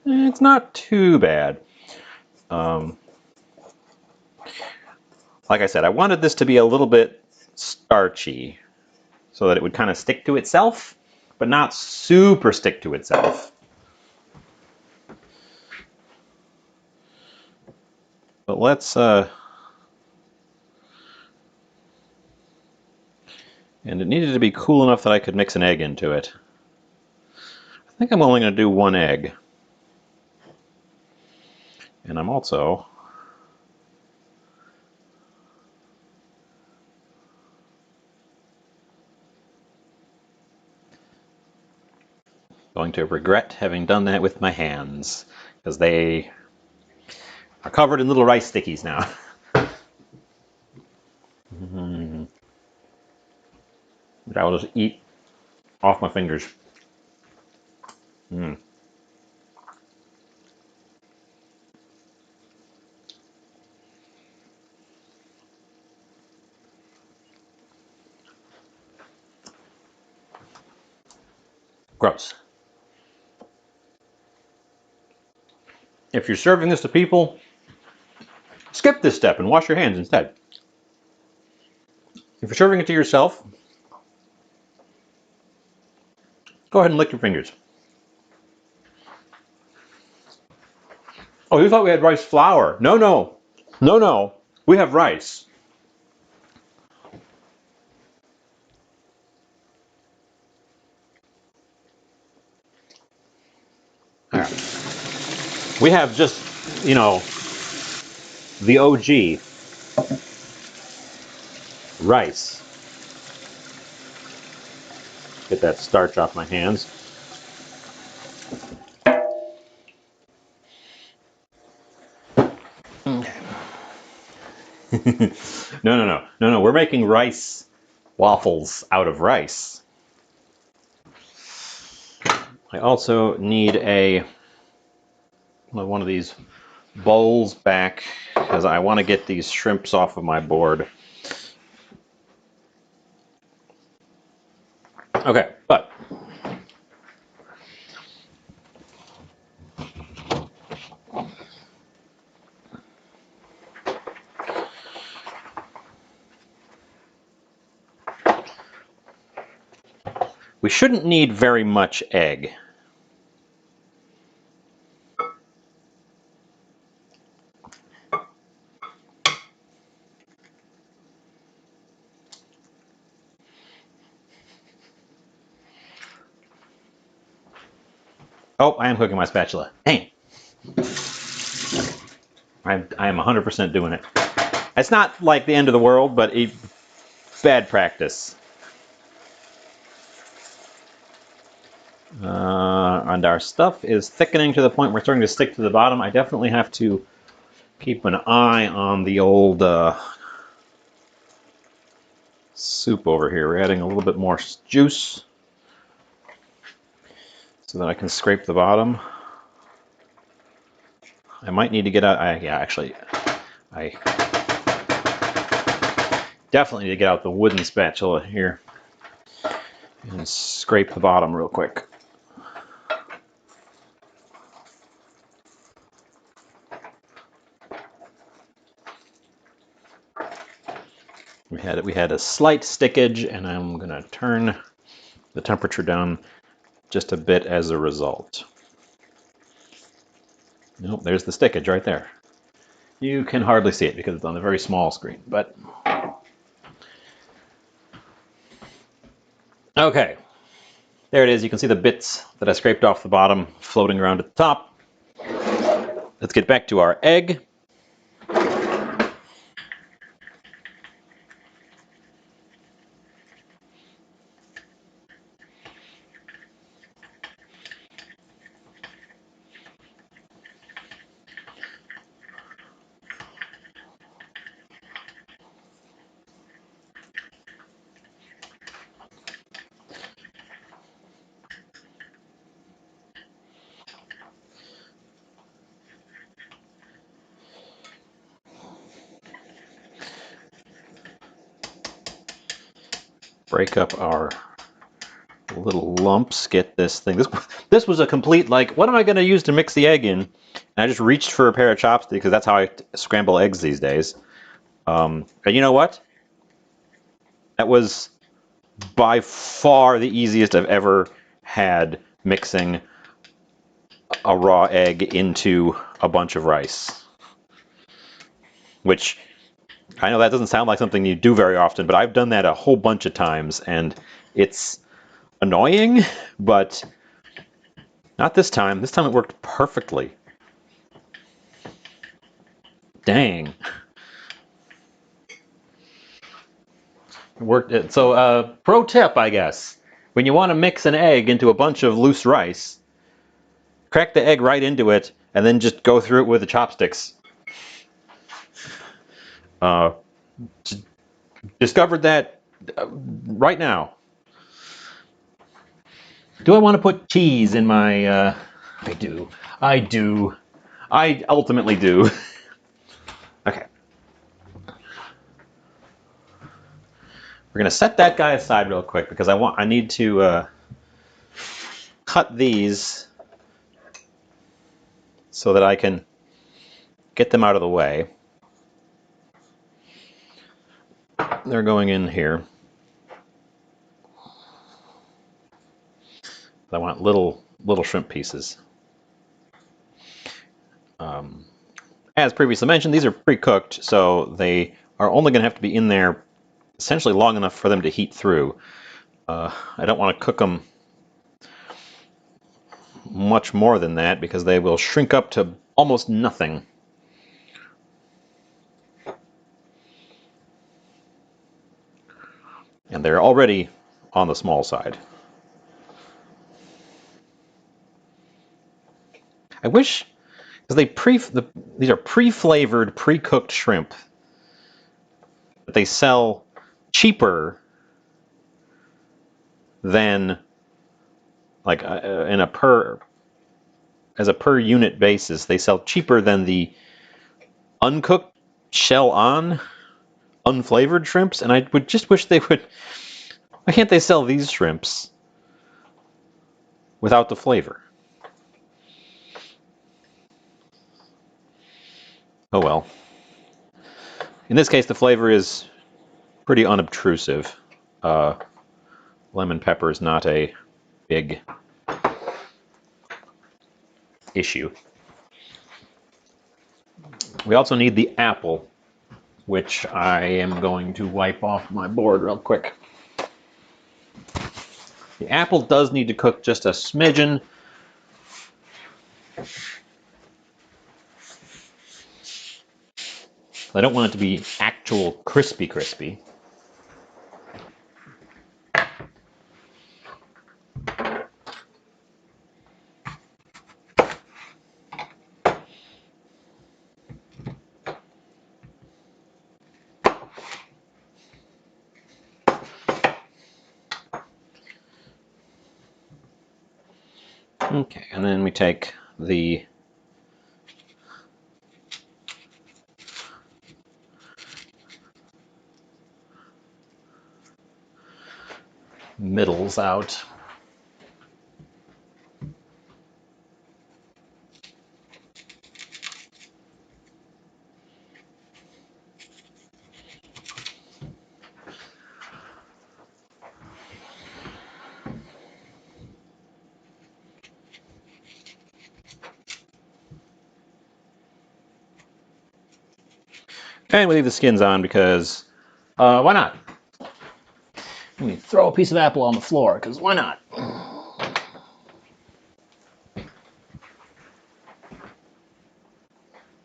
It's not too bad. Like I said, I wanted this to be a little bit starchy so that it would kind of stick to itself, but not super stick to itself. But let's, and it needed to be cool enough that I could mix an egg into it. I think I'm only going to do one egg. And I'm also going to regret having done that with my hands, because they are covered in little rice stickies now. Which I will just eat off my fingers. Gross. If you're serving this to people, skip this step and wash your hands instead. If you're serving it to yourself, go ahead and lick your fingers. Oh, you thought we had rice flour. No, no. No, no. We have rice. All right. We have just, you know, the OG rice. Get that starch off my hands. No. We're making rice waffles out of rice. I also need one of these bowls back because I want to get these shrimps off of my board. Okay, but we shouldn't need very much egg. Oh, I am cooking my spatula. Dang. I am 100% doing it. It's not like the end of the world, but bad practice. And our stuff is thickening to the point where it's starting to stick to the bottom. I definitely have to keep an eye on the old soup over here. We're adding a little bit more juice so that I can scrape the bottom. I might need to get out. I definitely need to get out the wooden spatula here and scrape the bottom real quick. We had a slight stickage, and I'm gonna turn the temperature down just a bit as a result. Nope, there's the stickage right there. You can hardly see it because it's on a very small screen, but okay. There it is. You can see the bits that I scraped off the bottom floating around at the top. Let's get back to our egg. Break up our little lumps. Get this thing. This was a complete, like, what am I going to use to mix the egg in? And I just reached for a pair of chopsticks because that's how I scramble eggs these days. And you know what? That was by far the easiest I've ever had mixing a raw egg into a bunch of rice. Which, I know that doesn't sound like something you do very often, but I've done that a whole bunch of times, and it's annoying, but not this time. This time it worked perfectly. Dang. It worked. So, pro tip, I guess. When you want to mix an egg into a bunch of loose rice, crack the egg right into it, and then just go through it with the chopsticks. Discovered that right now. Do I want to put cheese in my... I do. I ultimately do. Okay. We're going to set that guy aside real quick because I need to cut these so that I can get them out of the way. They're going in here. I want little shrimp pieces. As previously mentioned, these are pre-cooked, so they are only going to have to be in there essentially long enough for them to heat through. I don't want to cook them much more than that because they will shrink up to almost nothing. And they're already on the small side. I wish, because these are pre-flavored, pre-cooked shrimp. that they sell cheaper than, like, in a as a per unit basis, they sell cheaper than the uncooked shell on unflavored shrimps, and I would just wish they would. Why can't they sell these shrimps without the flavor? Oh well. In this case, the flavor is pretty unobtrusive. Lemon pepper is not a big issue. We also need the apple, which I am going to wipe off my board real quick. The apple does need to cook just a smidgen. I don't want it to be actual crispy. Okay, and then we take the middles out. And we leave the skins on because, why not? Let me throw a piece of apple on the floor, because why not?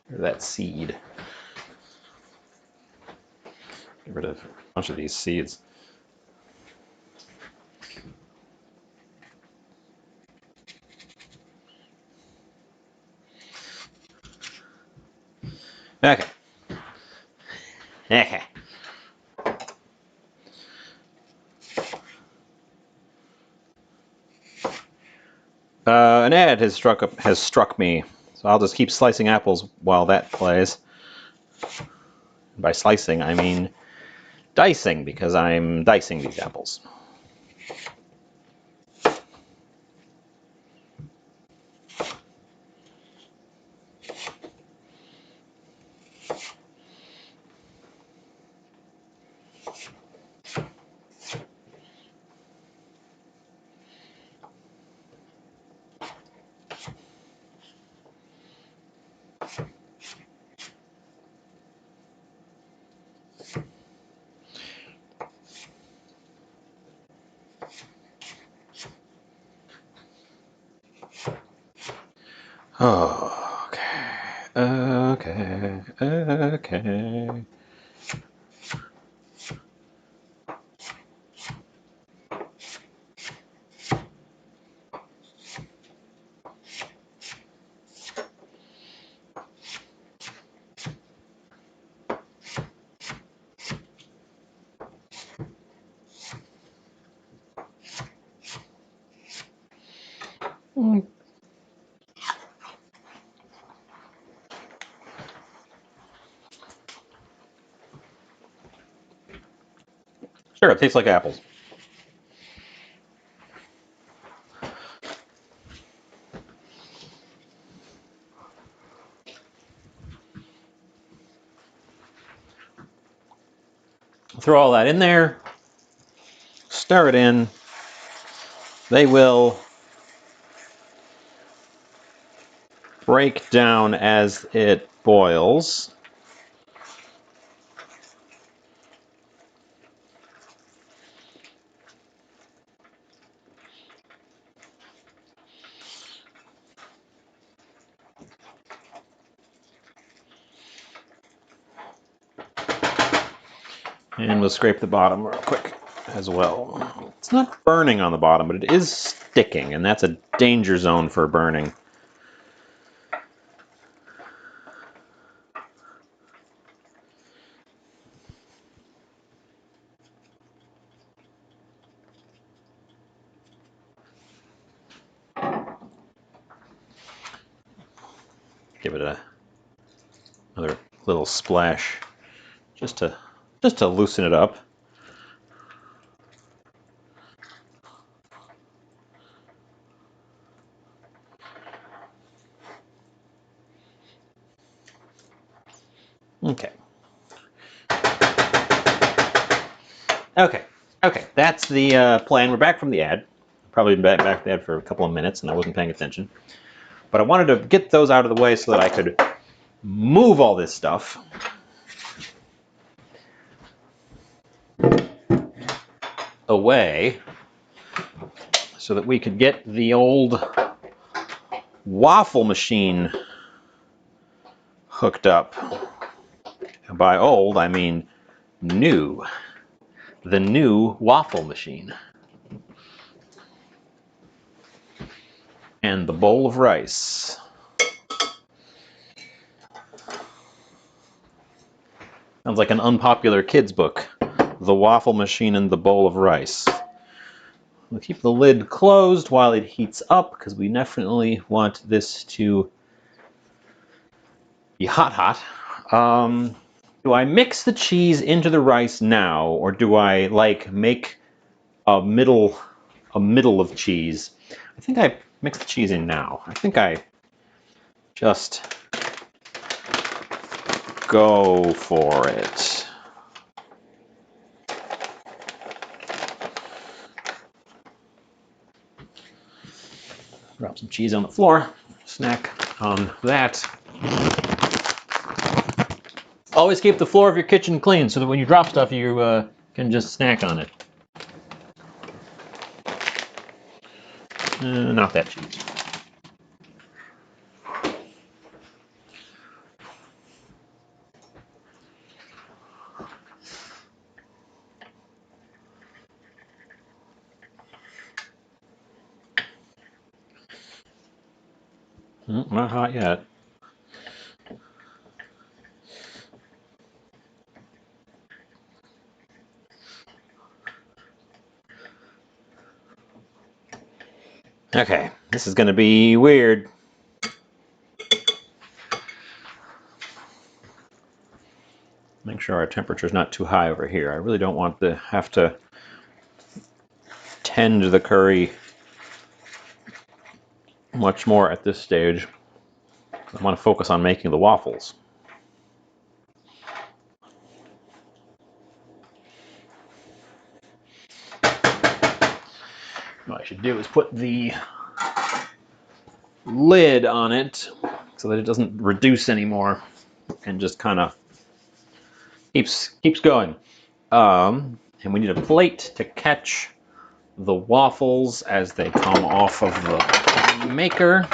That seed. Get rid of a bunch of these seeds. Okay. Okay. An ad has struck me, so I'll just keep slicing apples while that plays. By slicing, I mean dicing, because I'm dicing these apples. Oh, okay. Sure, it tastes like apples. Throw all that in there, stir it in. They will break down as it boils. And we'll scrape the bottom real quick as well. It's not burning on the bottom, but it is sticking, and that's a danger zone for burning. give it another little splash, just to loosen it up. Okay. Okay, that's the plan. We're back from the ad. Probably back from the ad for a couple of minutes, and I wasn't paying attention. But I wanted to get those out of the way so that I could move all this stuff away so that we could get the old waffle machine hooked up. And by old, I mean new. The new waffle machine. And the bowl of rice. Sounds like an unpopular kids book. The waffle machine and the bowl of rice. We'll keep the lid closed while it heats up because we definitely want this to be hot. Do I mix the cheese into the rice now, or do I like make a middle of cheese? I think I mix the cheese in now. I think I just go for it. Drop some cheese on the floor. Snack on that. Always keep the floor of your kitchen clean so that when you drop stuff, you can just snack on it. Not that cheese. Not hot yet. Okay, this is going to be weird. Make sure our temperature is not too high over here. I really don't want to have to tend the curry much more at this stage. I want to focus on making the waffles. What I should do is put the lid on it so that it doesn't reduce anymore and just kind of keeps going. And we need a plate to catch the waffles as they come off of the maker.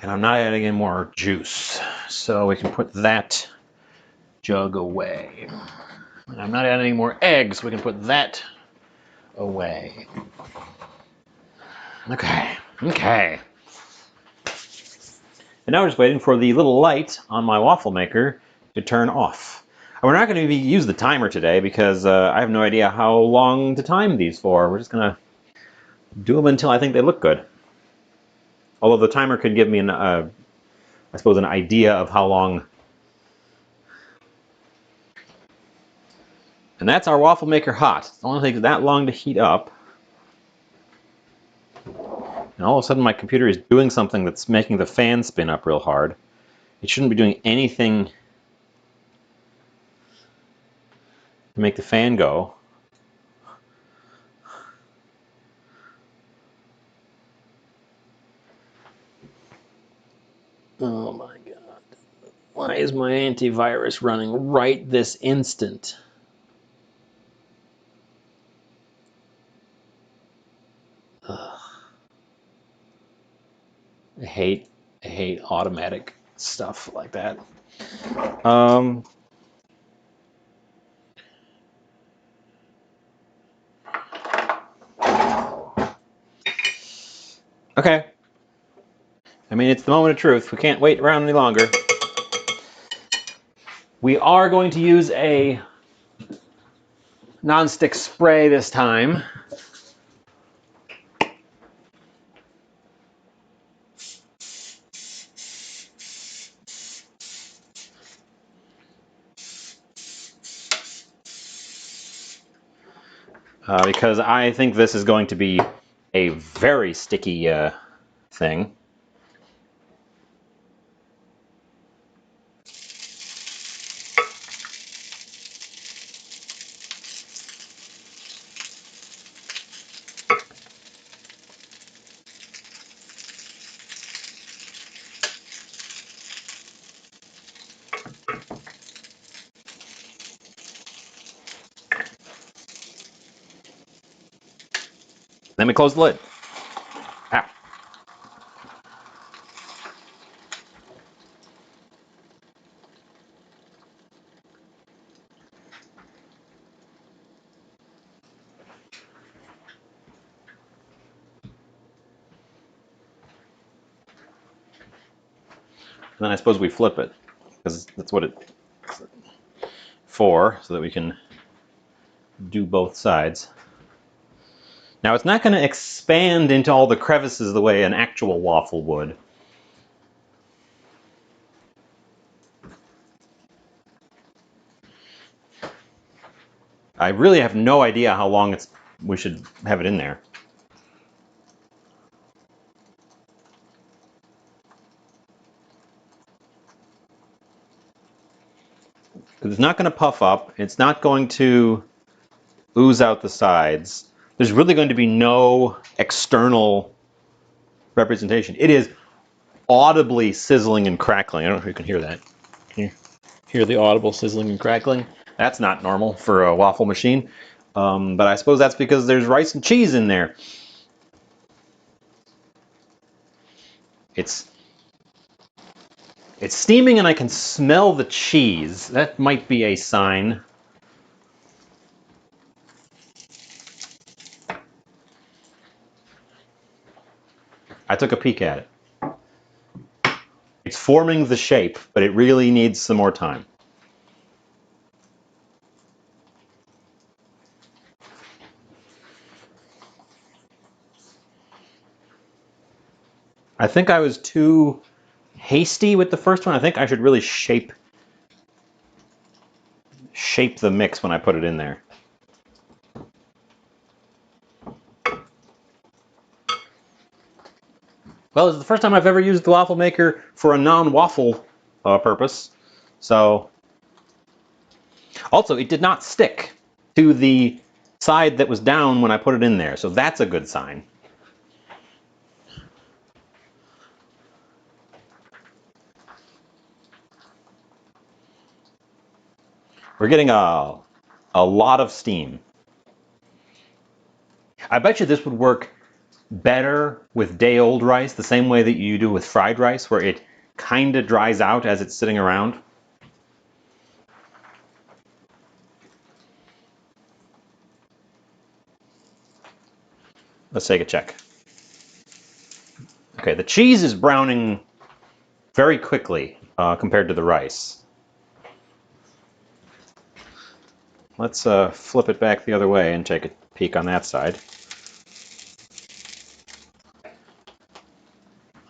And I'm not adding any more juice, so we can put that jug away. And I'm not adding any more eggs, so we can put that away. Okay. And now we're just waiting for the little light on my waffle maker to turn off. And we're not going to use the timer today because I have no idea how long to time these for. We're just going to do them until I think they look good. Although the timer could give me I suppose, an idea of how long. And that's our waffle maker hot. It only takes that long to heat up. And all of a sudden my computer is doing something that's making the fan spin up real hard. It shouldn't be doing anything to make the fan go. Oh my god. Why is my antivirus running right this instant? Ugh. I hate automatic stuff like that. Okay. I mean, it's the moment of truth. We can't wait around any longer. We are going to use a nonstick spray this time. Because I think this is going to be a very sticky thing. Then we close the lid. Ow. And then I suppose we flip it, because that's what it's for, so that we can do both sides. Now it's not going to expand into all the crevices the way an actual waffle would. I really have no idea how long we should have it in there. It's not going to puff up. It's not going to ooze out the sides. There's really going to be no external representation. It is audibly sizzling and crackling. I don't know if you can hear that. Can you hear the audible sizzling and crackling? That's not normal for a waffle machine. But I suppose that's because there's rice and cheese in there. It's steaming and I can smell the cheese. That might be a sign. I took a peek at it. It's forming the shape, but it really needs some more time. I think I was too hasty with the first one. I think I should really shape the mix when I put it in there. Well, it's the first time I've ever used the waffle maker for a non-waffle purpose. So, also, it did not stick to the side that was down when I put it in there. So that's a good sign. We're getting a lot of steam. I bet you this would work better with day-old rice, the same way that you do with fried rice, where it kind of dries out as it's sitting around. Let's take a check. Okay, the cheese is browning very quickly compared to the rice. Let's flip it back the other way and take a peek on that side.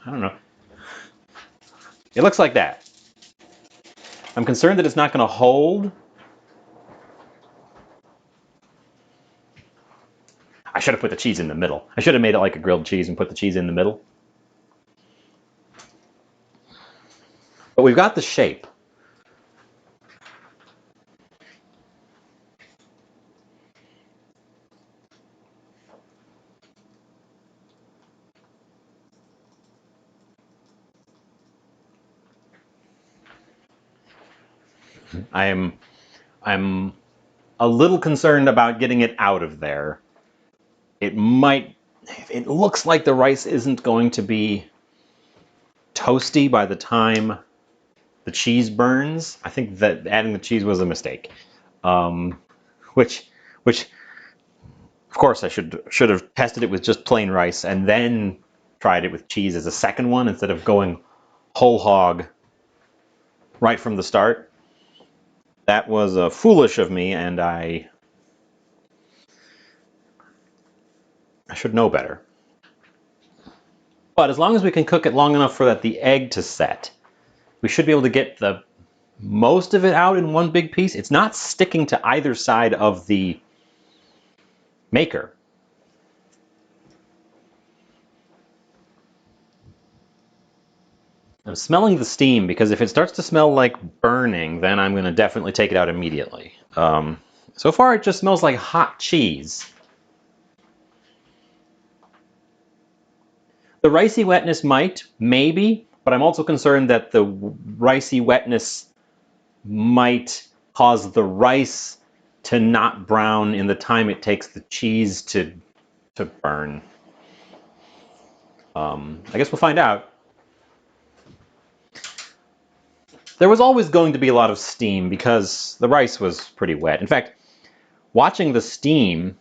I don't know. It looks like that. I'm concerned that it's not going to hold. I should have put the cheese in the middle. I should have made it like a grilled cheese and put the cheese in the middle. But we've got the shape. I'm a little concerned about getting it out of there. It looks like the rice isn't going to be toasty by the time the cheese burns. I think that adding the cheese was a mistake. Which of course I should have tested it with just plain rice and then tried it with cheese as a second one instead of going whole hog right from the start. That was foolish of me, and I should know better. But as long as we can cook it long enough for the egg to set, we should be able to get the most of it out in one big piece. It's not sticking to either side of the maker. I'm smelling the steam, because if it starts to smell like burning, then I'm going to definitely take it out immediately. So far it just smells like hot cheese. The ricey wetness might, maybe, but I'm also concerned that the ricey wetness might cause the rice to not brown in the time it takes the cheese to burn. I guess we'll find out. There was always going to be a lot of steam because the rice was pretty wet. In fact, watching the steam,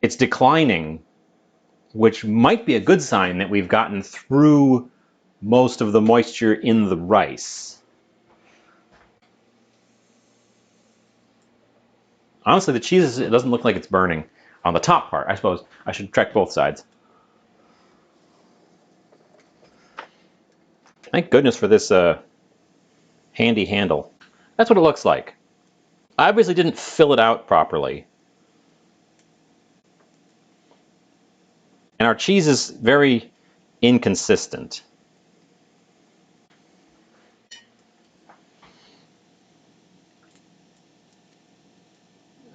it's declining, which might be a good sign that we've gotten through most of the moisture in the rice. Honestly, the cheese, it doesn't look like it's burning on the top part. I suppose I should check both sides. Thank goodness for this handy handle. That's what it looks like. I obviously didn't fill it out properly. And our cheese is very inconsistent.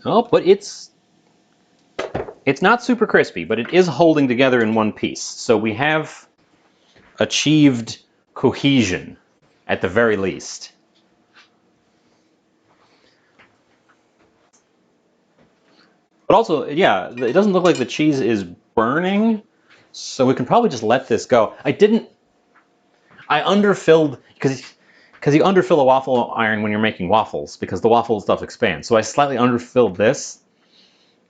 Oh, but it's not super crispy, but it is holding together in one piece. So we have achieved cohesion at the very least. But also, yeah, it doesn't look like the cheese is burning, so we can probably just let this go. I underfilled, because you underfill a waffle iron when you're making waffles, because the waffle stuff expands. So I slightly underfilled this,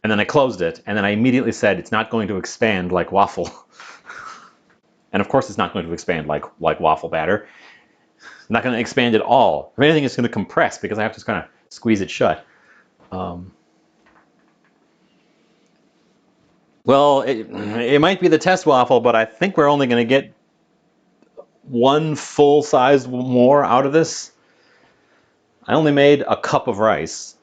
and then I closed it, and then I immediately said it's not going to expand like waffle. And of course it's not going to expand like waffle batter. It's not going to expand at all. If anything, it's going to compress because I have to kind of squeeze it shut. Well, it might be the test waffle, but I think we're only going to get one full size more out of this. I only made a cup of rice.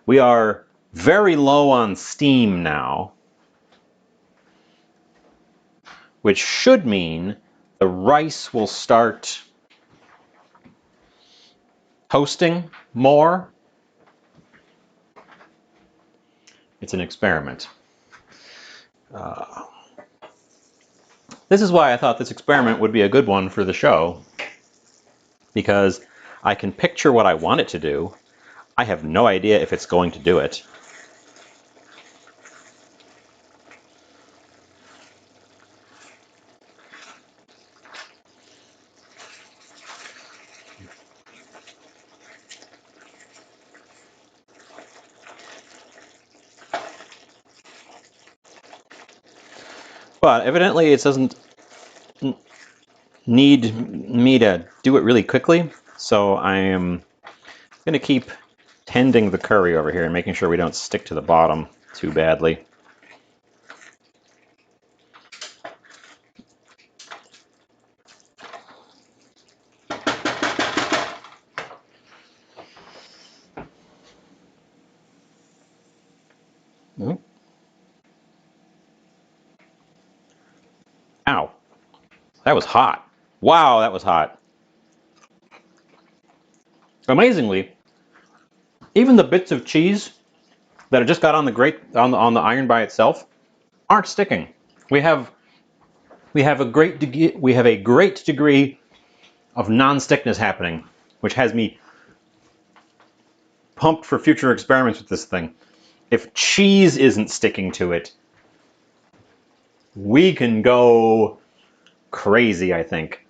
We are very low on steam now, which should mean the rice will start toasting more. It's an experiment. This is why I thought this experiment would be a good one for the show, because I can picture what I want it to do. I have no idea if it's going to do it. But evidently it doesn't need me to do it really quickly, so I am going to keep tending the curry over here and making sure we don't stick to the bottom too badly. Ow. That was hot. Wow, that was hot. Amazingly, even the bits of cheese that I just got on the grate on the iron by itself aren't sticking. We have a great degree of non-stickness happening, which has me pumped for future experiments with this thing. If cheese isn't sticking to it, we can go crazy, I think.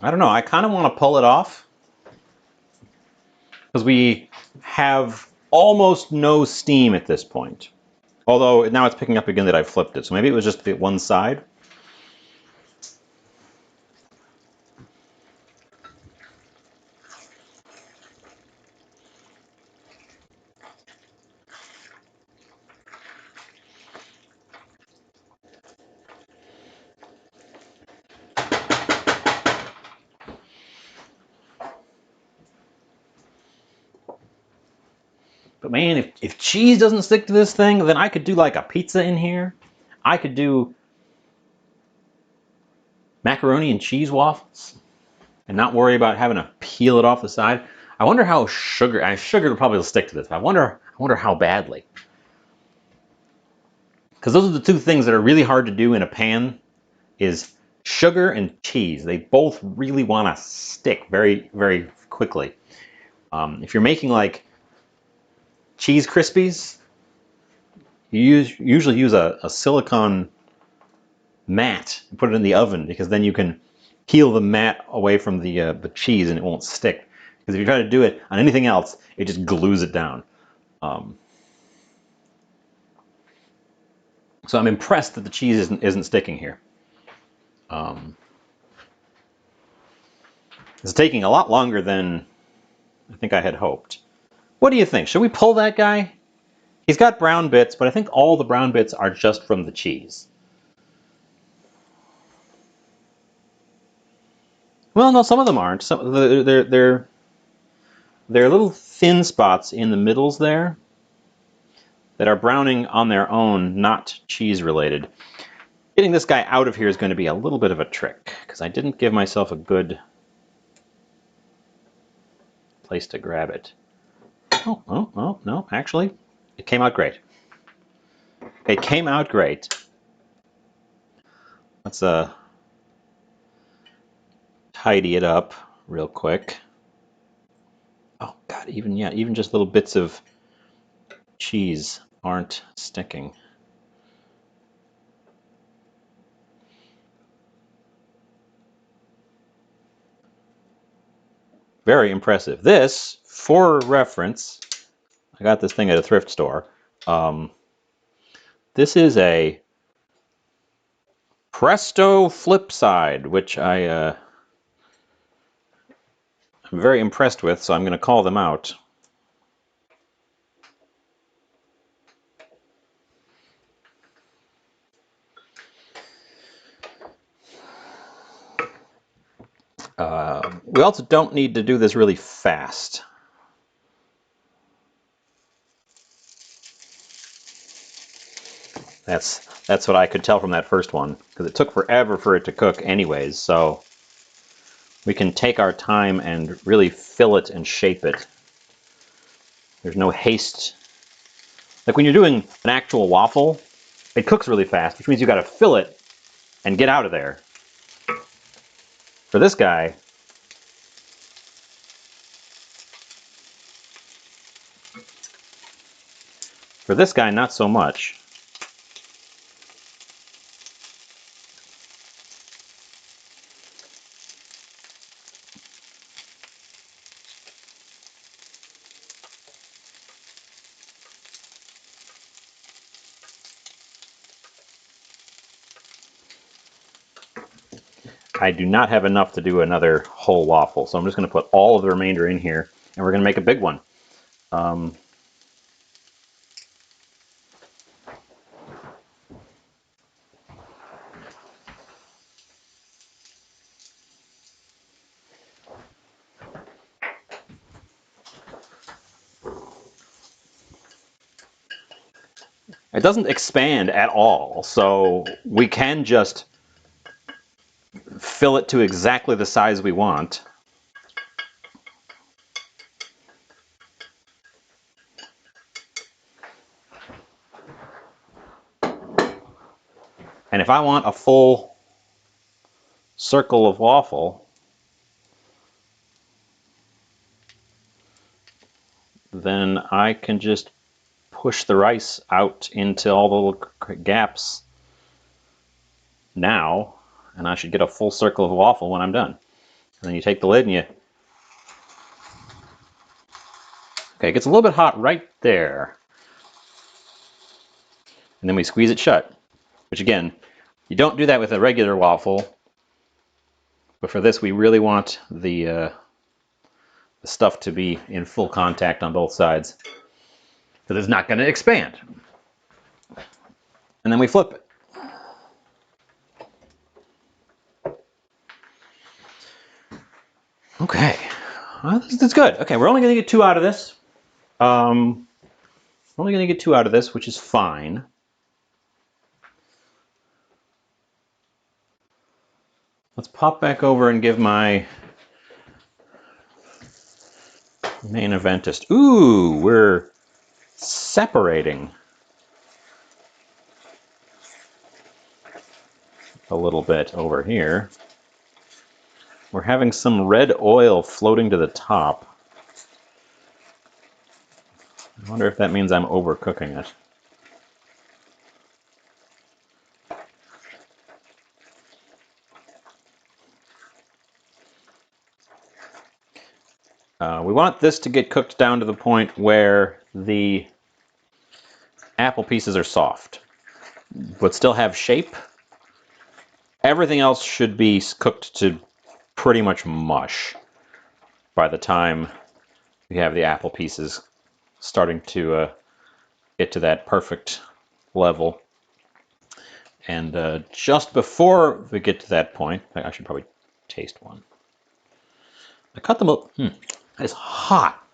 I don't know. I kind of want to pull it off because we have almost no steam at this point. Although now it's picking up again that I flipped it. So maybe it was just the one side. But man, if cheese doesn't stick to this thing, then I could do like a pizza in here. I could do macaroni and cheese waffles and not worry about having to peel it off the side. I wonder how sugar will probably stick to this. But I wonder how badly. Because those are the two things that are really hard to do in a pan is sugar and cheese. They both really want to stick very, very quickly. If you're making like cheese Krispies, you usually use a silicone mat and put it in the oven because then you can peel the mat away from the cheese and it won't stick. Because if you try to do it on anything else, it just glues it down. So I'm impressed that the cheese isn't sticking here. It's taking a lot longer than I think I had hoped. What do you think? Should we pull that guy? He's got brown bits, but I think all the brown bits are just from the cheese. Well, no, some of them aren't. They're little thin spots in the middles there that are browning on their own, not cheese related. Getting this guy out of here is going to be a little bit of a trick because I didn't give myself a good place to grab it. Oh, no, actually, it came out great. It came out great. Let's tidy it up real quick. Oh God, even just little bits of cheese aren't sticking. Very impressive. This, for reference, I got this thing at a thrift store. This is a Presto flip side, which I'm very impressed with, so I'm going to call them out. We also don't need to do this really fast. That's what I could tell from that first one, because it took forever for it to cook anyways, so we can take our time and really fill it and shape it. There's no haste. Like when you're doing an actual waffle, it cooks really fast, which means you got to fill it and get out of there. For this guy, not so much. I do not have enough to do another whole waffle, so I'm just going to put all of the remainder in here, and we're going to make a big one. It doesn't expand at all, so we can just fill it to exactly the size we want. And if I want a full circle of waffle, then I can just push the rice out into all the little gaps now, and I should get a full circle of waffle when I'm done. And then you take the lid and you... Okay, it gets a little bit hot right there. And then we squeeze it shut. Which again, you don't do that with a regular waffle. But for this, we really want the stuff to be in full contact on both sides. Because it's not going to expand. And then we flip it. Okay, well, that's good. Okay, we're only going to get 2 out of this. We're only going to get 2 out of this, which is fine. Let's pop back over and give my main eventist. Ooh, we're separating a little bit over here. We're having some red oil floating to the top. I wonder if that means I'm overcooking it. We want this to get cooked down to the point where the apple pieces are soft, but still have shape. Everything else should be cooked to pretty much mush by the time we have the apple pieces starting to get to that perfect level. And just before we get to that point, I should probably taste one. I cut them up. It's hot.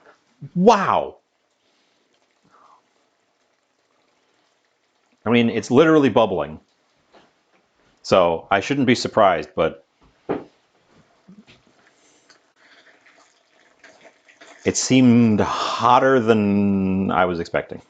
Wow. I mean, it's literally bubbling. So I shouldn't be surprised, but it seemed hotter than I was expecting.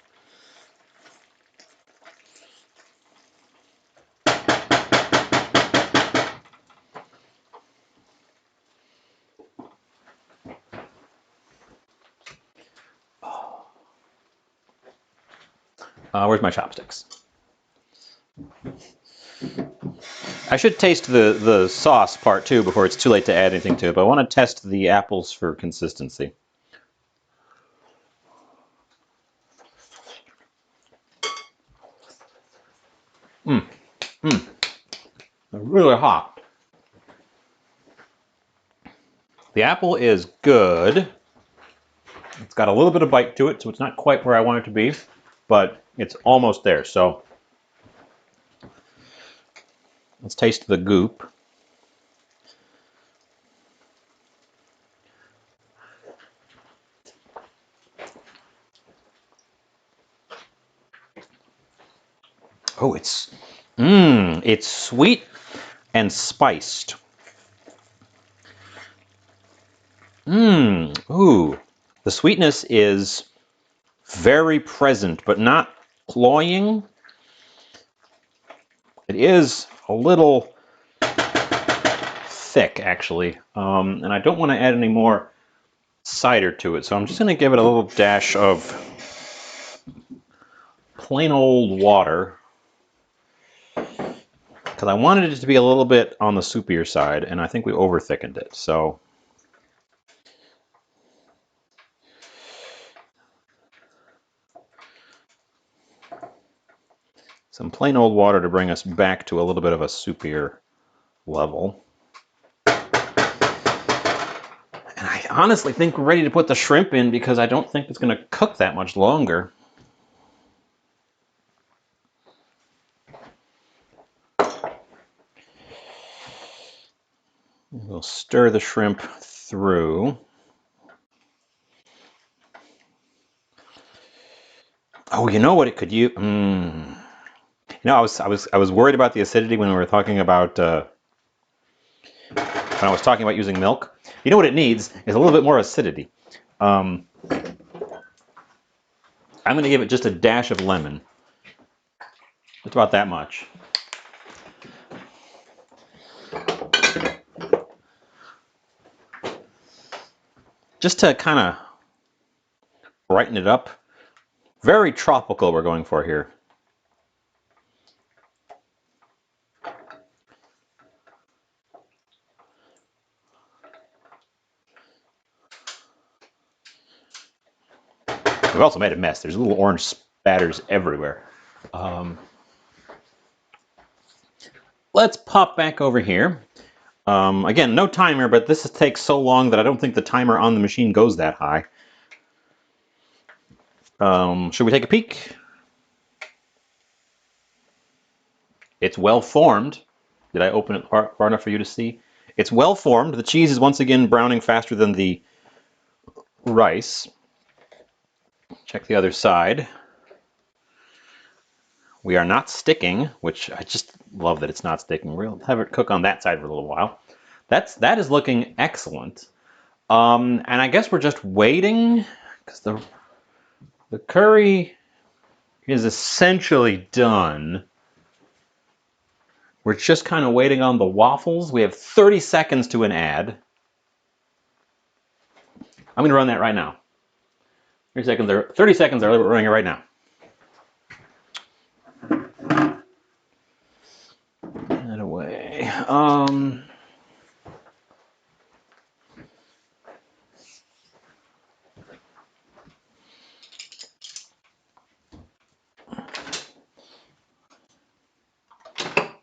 Where's my chopsticks? I should taste the sauce part too before it's too late to add anything to it, but I want to test the apples for consistency. They're really hot. The apple is good. It's got a little bit of bite to it, so it's not quite where I want it to be, but it's almost there. So let's taste the goop. Oh, it's sweet and spiced. Ooh, the sweetness is very present, but not cloying. It is a little thick, actually, and I don't want to add any more cider to it, so I'm just going to give it a little dash of plain old water, because I wanted it to be a little bit on the soupier side, and I think we over thickened it. So some plain old water to bring us back to a little bit of a soupier level. And I honestly think we're ready to put the shrimp in, because I don't think it's going to cook that much longer. We'll stir the shrimp through. Oh, you know what it could use? You know, I was worried about the acidity when we were talking about when I was talking about using milk. You know what it needs is a little bit more acidity. I'm going to give it just a dash of lemon. It's about that much. Just to kind of brighten it up. Very tropical we're going for here. We've also made a mess. There's little orange spatters everywhere. Let's pop back over here. Again, no timer, but this takes so long that I don't think the timer on the machine goes that high. Should we take a peek? It's well formed. Did I open it far enough for you to see? It's well formed. The cheese is once again browning faster than the rice. Check the other side. We are not sticking, which I just love that it's not sticking. We'll have it cook on that side for a little while. That is looking excellent. And I guess we're just waiting because the curry is essentially done. We're just kind of waiting on the waffles. We have 30 seconds to an ad. I'm going to run that right now. 30 seconds are running it right now. That away.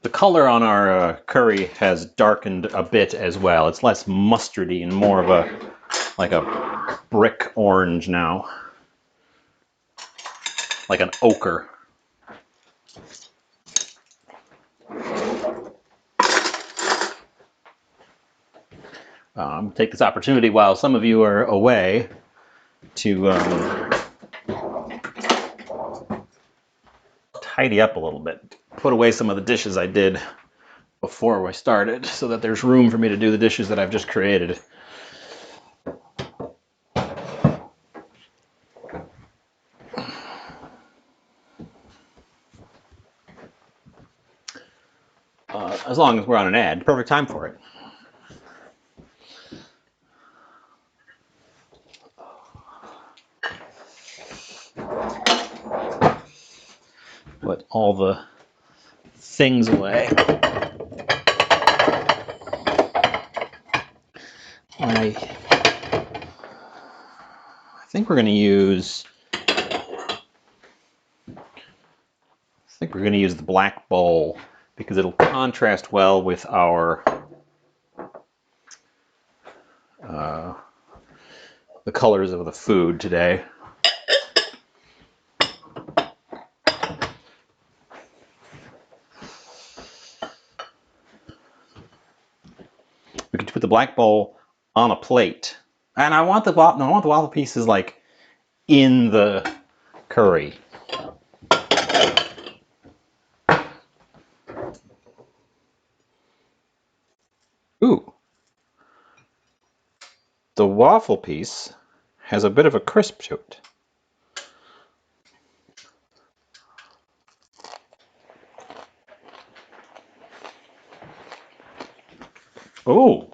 The color on our curry has darkened a bit as well. It's less mustardy and more of a brick orange now, like an ochre. Take this opportunity while some of you are away to tidy up a little bit, put away some of the dishes I did before I started so that there's room for me to do the dishes that I've just created. As long as we're on an ad, perfect time for it. Put all the things away. I think we're going to use. The black bowl because it'll contrast well with our the colors of the food today. We could put the black bowl on a plate, and I want the waffle pieces like in the curry. Ooh, the waffle piece has a bit of a crisp to it. Oh.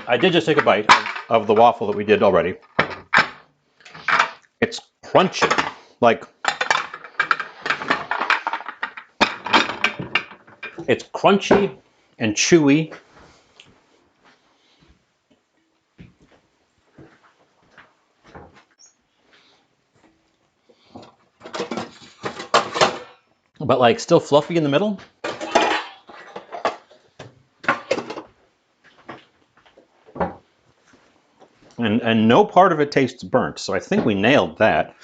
I did just take a bite of the waffle that we did already. It's crunchy, like it's crunchy and chewy. But like still fluffy in the middle. And no part of it tastes burnt, so I think we nailed that.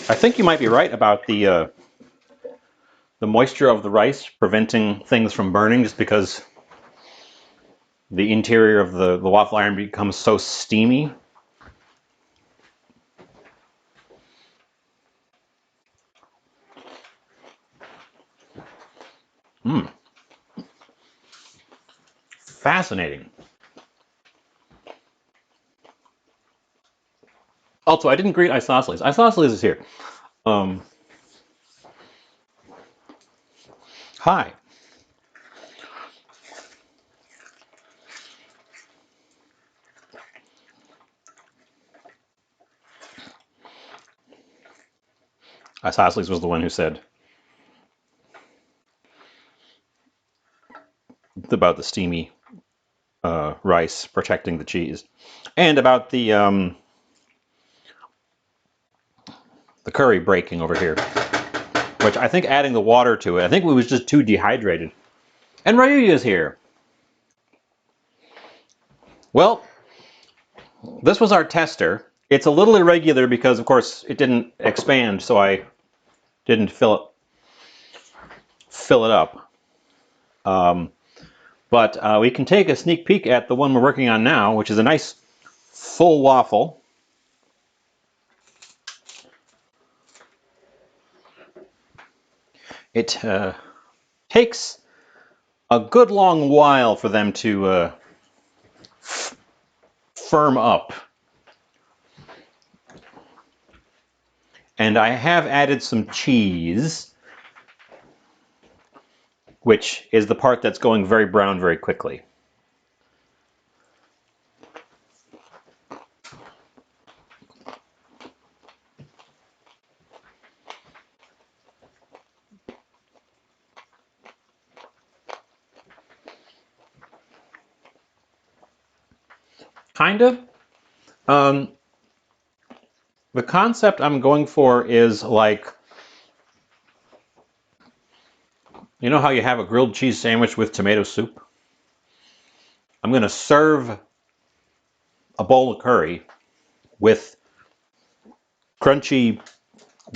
I think you might be right about the moisture of the rice preventing things from burning, just because the interior of the waffle iron becomes so steamy. Fascinating. Also, I didn't greet Isosceles. Isosceles is here. Hi. Isosceles was the one who said, about the steamy rice protecting the cheese, and about the curry breaking over here, which I think adding the water to it, I think it was just too dehydrated. And Ryuya's here. Well, this was our tester. It's a little irregular because, of course, it didn't expand, so I didn't fill it up. But we can take a sneak peek at the one we're working on now, which is a nice full waffle. It takes a good long while for them to firm up. And I have added some cheese, which is the part that's going very brown very quickly. Kind of. The concept I'm going for is like, you know how you have a grilled cheese sandwich with tomato soup? I'm going to serve a bowl of curry with crunchy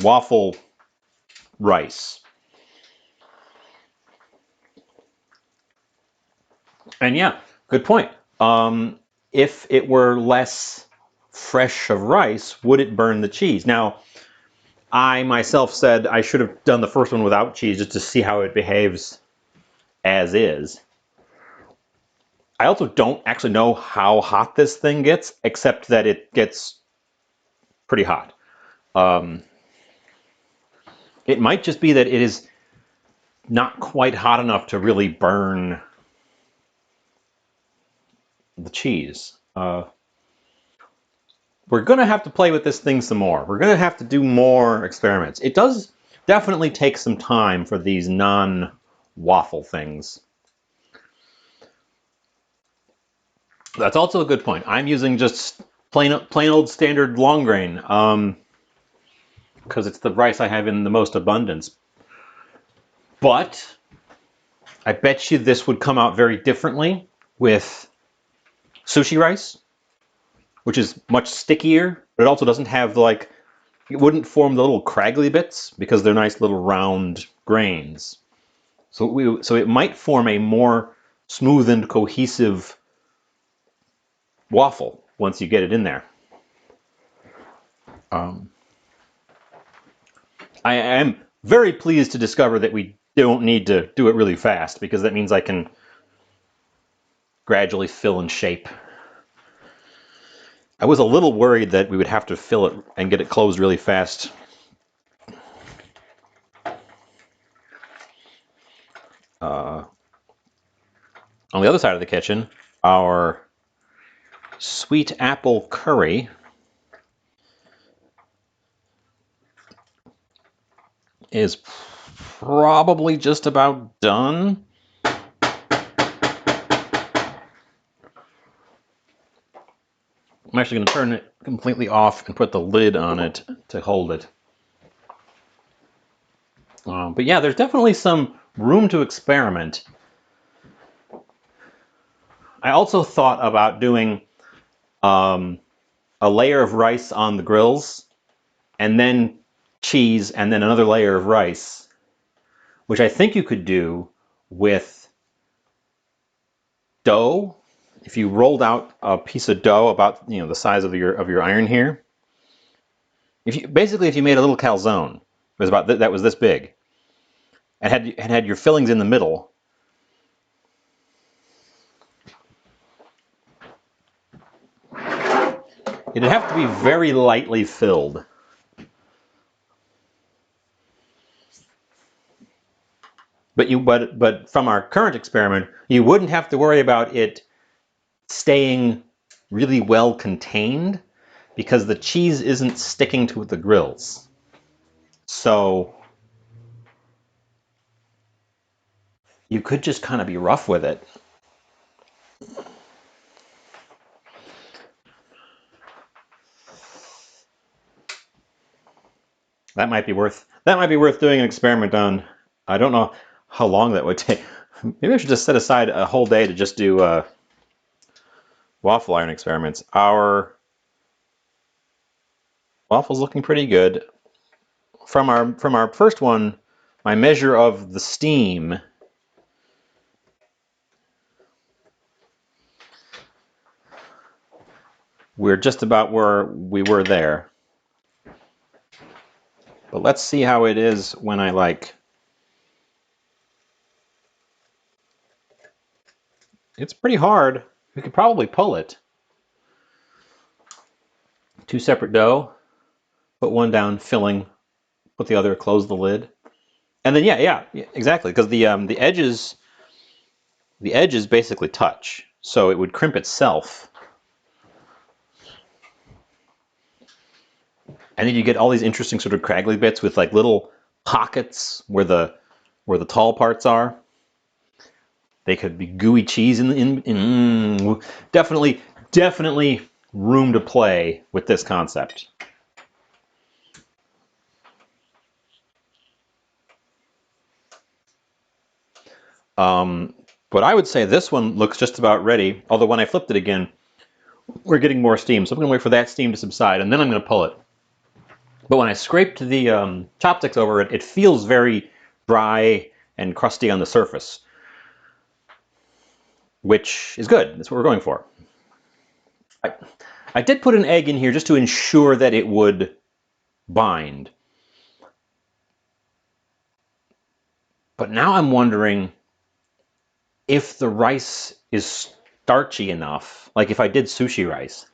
waffle rice. And yeah, good point. If it were less fresh of rice, would it burn the cheese? Now, I myself said I should have done the first one without cheese just to see how it behaves as is. I also don't actually know how hot this thing gets, except that it gets pretty hot. It might just be that it is not quite hot enough to really burn the cheese. We're going to have to play with this thing some more. We're going to have to do more experiments. It does definitely take some time for these non-waffle things. That's also a good point. I'm using just plain old standard long grain because it's the rice I have in the most abundance. But I bet you this would come out very differently with sushi rice, which is much stickier, but it also doesn't have like, it wouldn't form the little craggly bits because they're nice little round grains. So it might form a more smooth and cohesive waffle once you get it in there. I am very pleased to discover that we don't need to do it really fast, because that means I can gradually fill and shape. I was a little worried that we would have to fill it and get it closed really fast. On the other side of the kitchen, our sweet apple curry is probably just about done. I'm actually going to turn it completely off and put the lid on it to hold it. But yeah, there's definitely some room to experiment. I also thought about doing a layer of rice on the grills, and then cheese, and then another layer of rice, which I think you could do with dough. If you rolled out a piece of dough about the size of your iron here, if you made a little calzone, it was about that was this big, and had your fillings in the middle. It'd have to be very lightly filled. But from our current experiment, you wouldn't have to worry about it staying really well contained because the cheese isn't sticking to the grills. So you could just kind of be rough with it. That might be worth doing an experiment on. I don't know how long that would take. Maybe I should just set aside a whole day to just do waffle iron experiments. Our waffle's looking pretty good. From our first one, my measure of the steam, we're just about where we were there. But let's see how it is when I it's pretty hard. We could probably pull it. 2 separate dough, put one down, filling, put the other, close the lid. And then yeah, exactly, because the edges basically touch, so it would crimp itself. And then you get all these interesting sort of craggly bits with like little pockets where the tall parts are. They could be gooey cheese definitely room to play with this concept. But I would say this one looks just about ready. Although when I flipped it again, we're getting more steam. So I'm going to wait for that steam to subside, and then I'm going to pull it. But when I scraped the chopsticks over it, it feels very dry and crusty on the surface, which is good. That's what we're going for. I did put an egg in here just to ensure that it would bind. But now I'm wondering if the rice is starchy enough, like if I did sushi rice,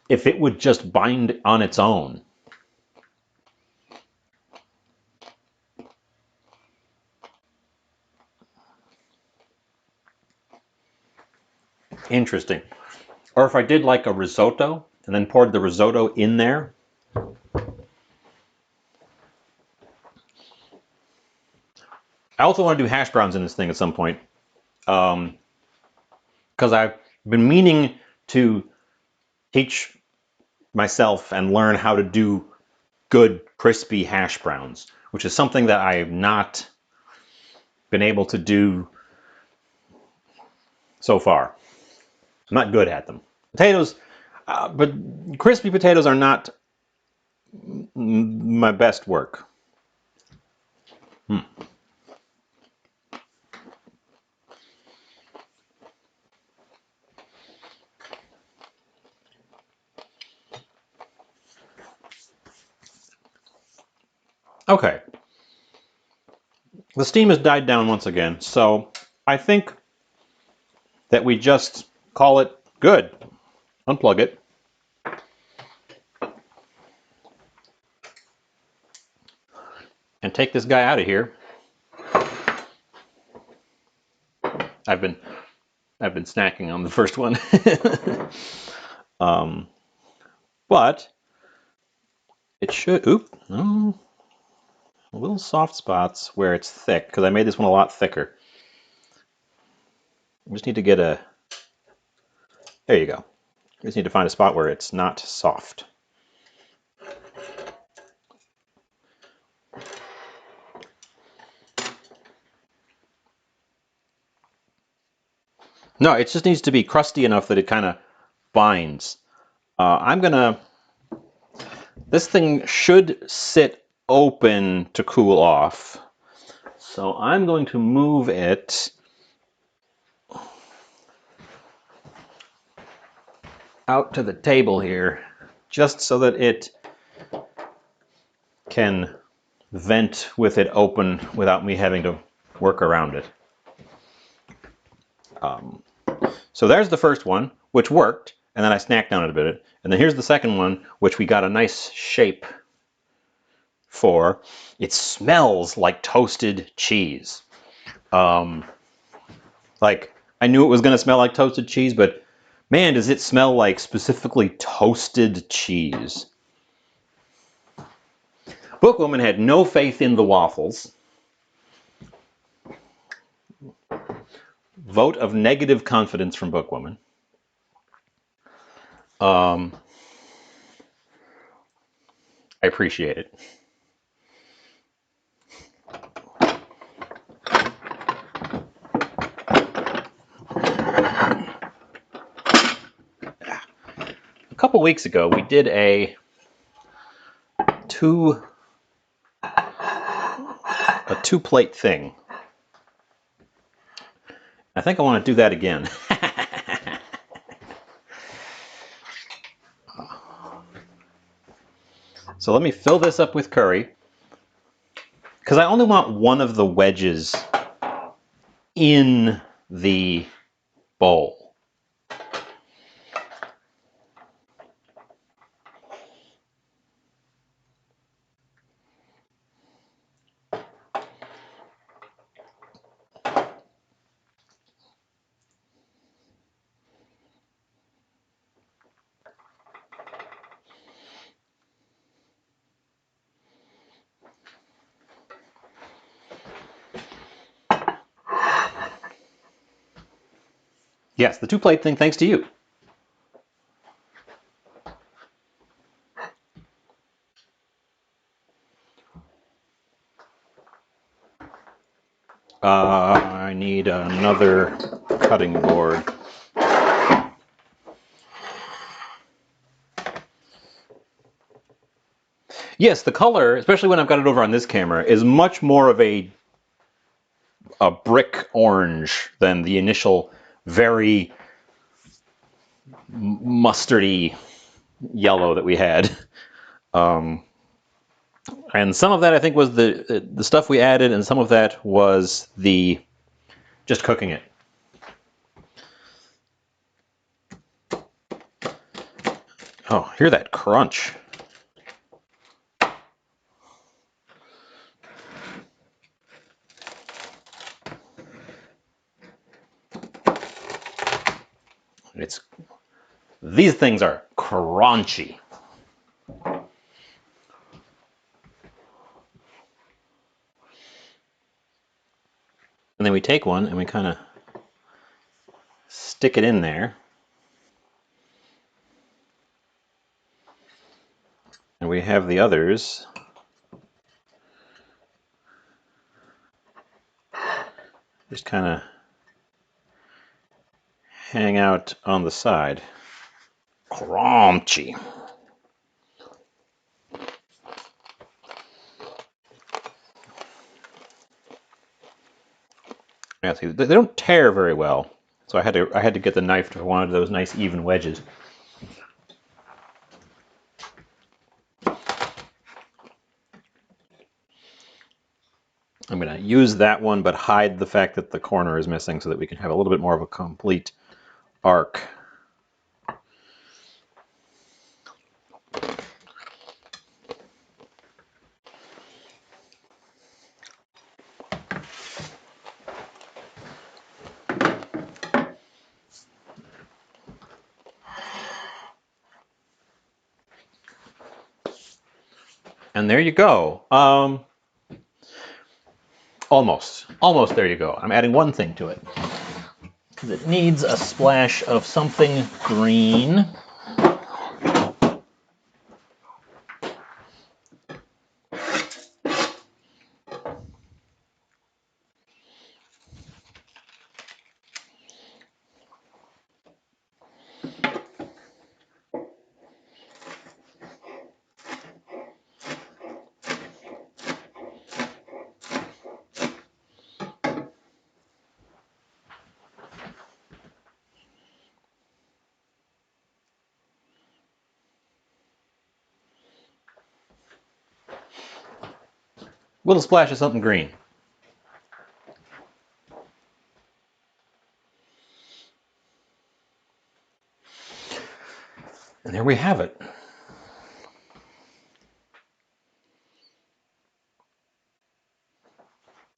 if it would just bind on its own. Interesting. Or if I did like a risotto and then poured the risotto in there. I also want to do hash browns in this thing at some point. Because I've been meaning to teach myself and learn how to do good crispy hash browns, which is something that I have not been able to do so far. I'm not good at them. Potatoes, but crispy potatoes are not my best work. Okay. The steam has died down once again, so I think that we just call it good. Unplug it. And take this guy out of here. I've been snacking on the first one. But it should, a little soft spots where it's thick, because I made this one a lot thicker. I just need to get there you go. I just need to find a spot where it's not soft. No, it just needs to be crusty enough that it kind of binds. This thing should sit open to cool off. So I'm going to move it out to the table here, just so that it can vent with it open without me having to work around it. So there's the first one, which worked, and then I snacked on it a bit. And then here's the second one, which we got a nice shape for. It smells like toasted cheese. Like, I knew it was going to smell like toasted cheese, but man, does it smell like specifically toasted cheese. Bookwoman had no faith in the waffles. vote of negative confidence from Bookwoman. I appreciate it. A couple weeks ago, we did a two-plate thing. I think I want to do that again. So let me fill this up with curry, because I only want one of the wedges in the bowl. Yes, the two-plate thing, thanks to you. I need another cutting board. Yes, the color, especially when I've got it over on this camera, is much more of a brick orange than the initial very mustardy yellow that we had. And some of that I think was the stuff we added, and some of that was the just cooking it. Oh, hear that crunch. These things are crunchy. And then we take one and we kind of stick it in there. And we have the others just kind of hang out on the side. Crunchy. Yeah, see, they don't tear very well, so I had to get the knife for one of those nice even wedges. I'm going to use that one, but hide the fact that the corner is missing so that we can have a little bit more of a complete arc. And there you go. Almost there you go. I'm adding one thing to it, because it needs a splash of something green. Little splash of something green. And there we have it.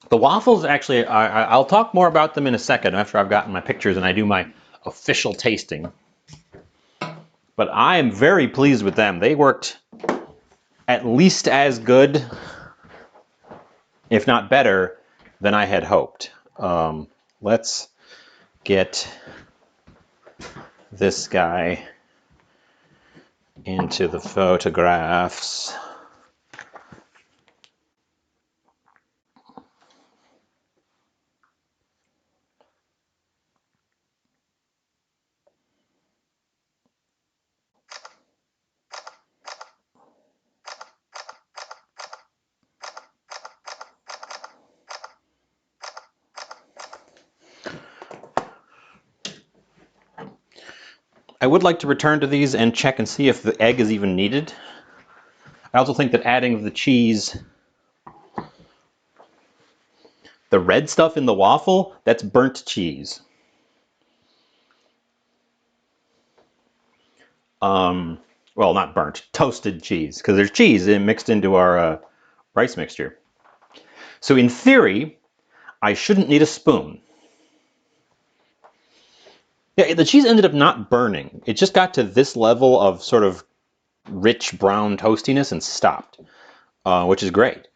The waffles, actually, I'll talk more about them in a second after I've gotten my pictures and I do my official tasting. But I am very pleased with them. They worked at least as good, if not better, than I had hoped. Let's get this guy into the photographs. I would like to return to these and check and see if the egg is even needed. I also think that adding the cheese, the red stuff in the waffle, that's burnt cheese. Well, not burnt, toasted cheese, because there's cheese mixed into our rice mixture. So in theory, I shouldn't need a spoon. Yeah, the cheese ended up not burning. It just got to this level of sort of rich brown toastiness and stopped, which is great.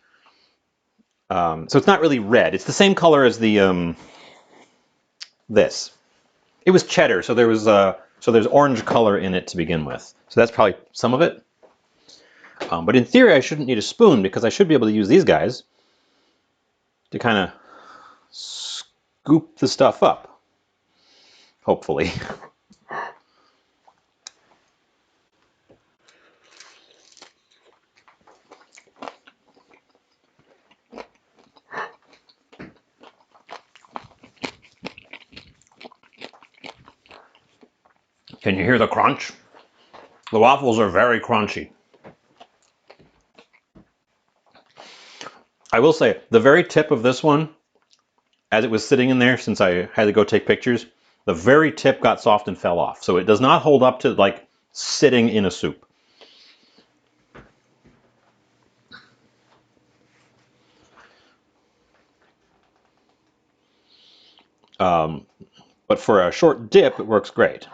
So it's not really red. It's the same color as the this. It was cheddar, so there's orange color in it to begin with. So that's probably some of it. But in theory, I shouldn't need a spoon because I should be able to use these guys to kind of scoop the stuff up, hopefully. Can you hear the crunch? The waffles are very crunchy. I will say, the very tip of this one, as it was sitting in there, since I had to go take pictures, the very tip got soft and fell off. So it does not hold up to like sitting in a soup. But for a short dip, it works great.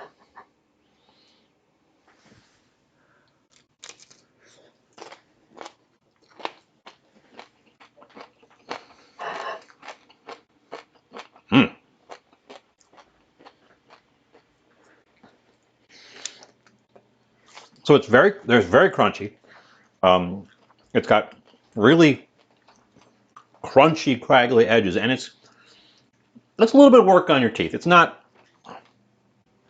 So it's very crunchy. It's got really crunchy, craggly edges, and it's a little bit of work on your teeth. It's not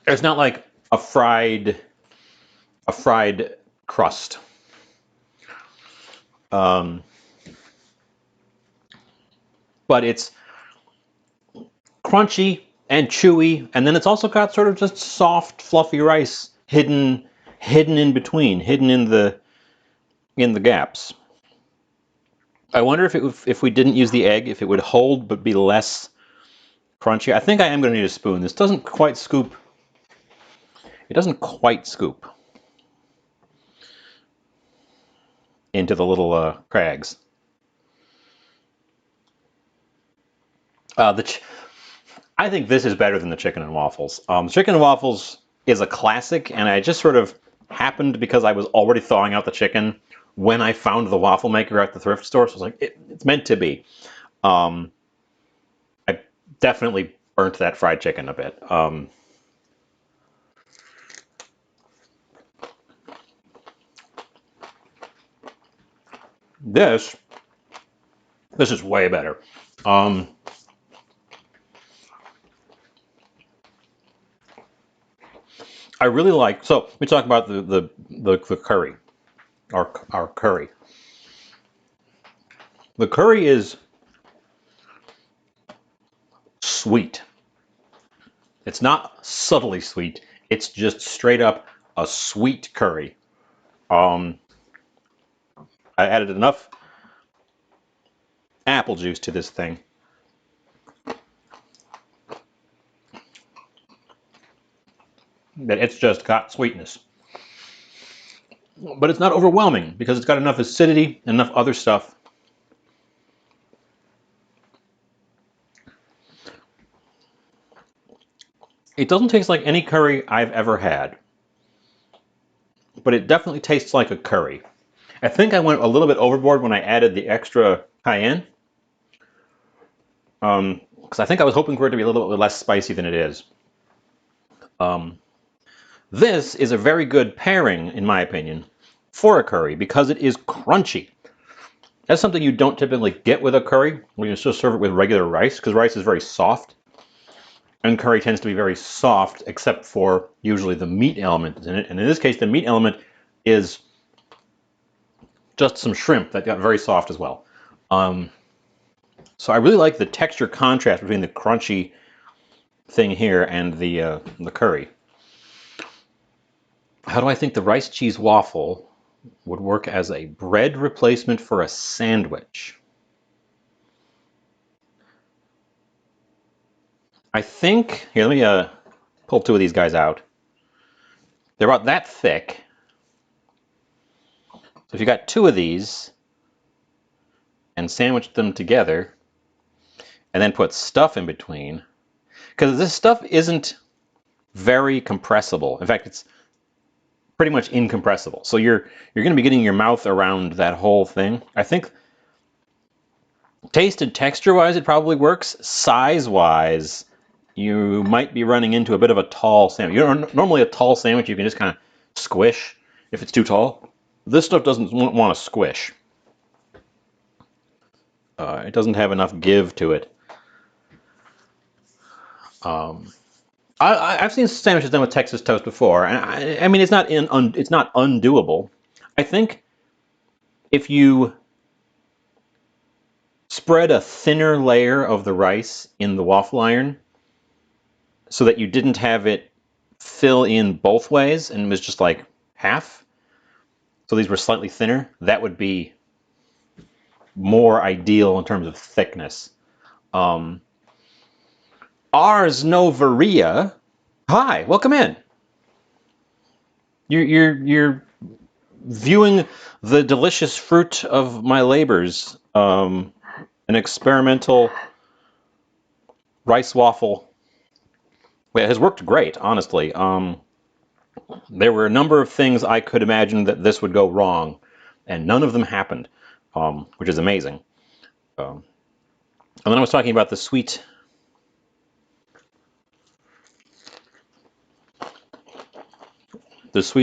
like a fried crust. But it's crunchy and chewy, and then it's also got sort of just soft, fluffy rice hidden in between, hidden in the gaps. I wonder if we didn't use the egg, if it would hold but be less crunchy. I think I am going to need a spoon. This doesn't quite scoop. It doesn't quite scoop into the little crags. I think this is better than the chicken and waffles. Chicken and waffles is a classic, and I just sort of happened because I was already thawing out the chicken when I found the waffle maker at the thrift store. So I was like, it's meant to be. I definitely burnt that fried chicken a bit. This is way better. I really like. So we talk about the curry, our curry. The curry is sweet. It's not subtly sweet. It's just straight up a sweet curry. I added enough apple juice to this thing that it's just got sweetness. But it's not overwhelming because it's got enough acidity and enough other stuff. It doesn't taste like any curry I've ever had, but it definitely tastes like a curry. I think I went a little bit overboard when I added the extra cayenne. Because because I think I was hoping for it to be a little bit less spicy than it is. This is a very good pairing, in my opinion, for a curry because it is crunchy. That's something you don't typically get with a curry when you just serve it with regular rice, because rice is very soft. And curry tends to be very soft, except for usually the meat element in it. And in this case, the meat element is just some shrimp that got very soft as well. So I really like the texture contrast between the crunchy thing here and the curry. How do I think the rice cheese waffle would work as a bread replacement for a sandwich? I think, here, let me pull two of these guys out. They're about that thick. So if you got two of these and sandwich them together and then put stuff in between, because this stuff isn't very compressible. In fact, it's pretty much incompressible. So you're going to be getting your mouth around that whole thing. I think taste and texture-wise, it probably works. Size-wise, you might be running into a bit of a tall sandwich. Normally a tall sandwich you can just kind of squish if it's too tall. This stuff doesn't want to squish. It doesn't have enough give to it. I've seen sandwiches done with Texas toast before, and I mean it's not undoable. I think if you spread a thinner layer of the rice in the waffle iron so that you didn't have it fill in both ways and it was just like half, so these were slightly thinner, that would be more ideal in terms of thickness. Ars Novaria, hi, welcome in. You're viewing the delicious fruit of my labors, an experimental rice waffle. It has worked great, honestly. There were a number of things I could imagine that this would go wrong, and none of them happened, which is amazing. And then I was talking about the sweet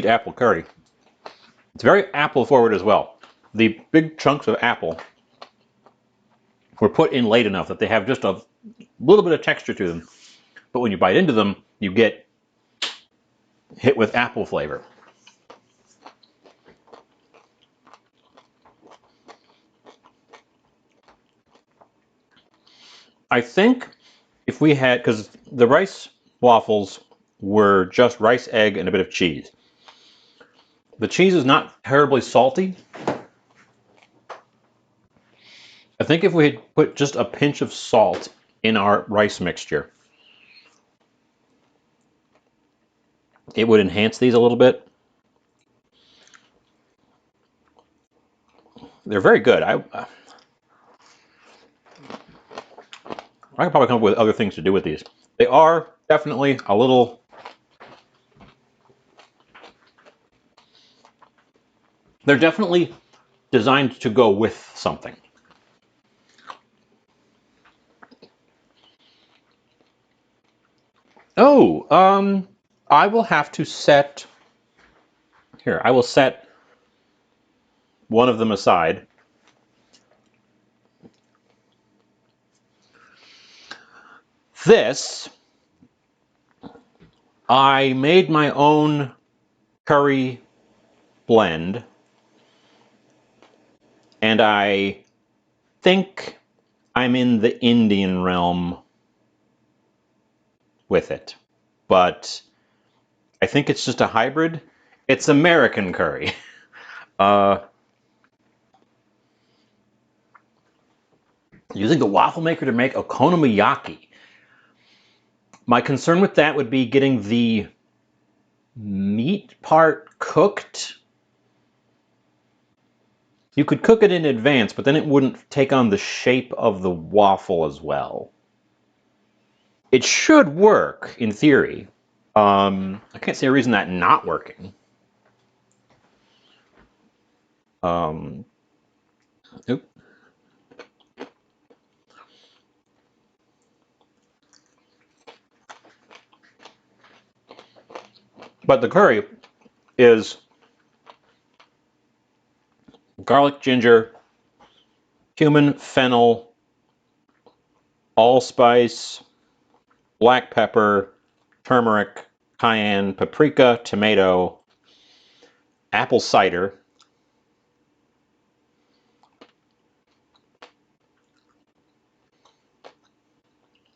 apple curry. It's very apple forward as well. The big chunks of apple were put in late enough that they have just a little bit of texture to them. But when you bite into them, you get hit with apple flavor. I think if we had, because the rice waffles were just rice, egg, and a bit of cheese. The cheese is not terribly salty. I think if we had put just a pinch of salt in our rice mixture, it would enhance these a little bit. They're very good. I could probably come up with other things to do with these. They are definitely a little... They're definitely designed to go with something. Oh, I will have to set... Here, I will set one of them aside. This, I made my own curry blend, and I think I'm in the Indian realm with it. But I think it's just a hybrid. It's American curry. Using the waffle maker to make okonomiyaki. My concern with that would be getting the meat part cooked. You could cook it in advance, but then it wouldn't take on the shape of the waffle as well. It should work, in theory. I can't see a reason that not working. Oop. But the curry is garlic, ginger, cumin, fennel, allspice, black pepper, turmeric, cayenne, paprika, tomato, apple cider.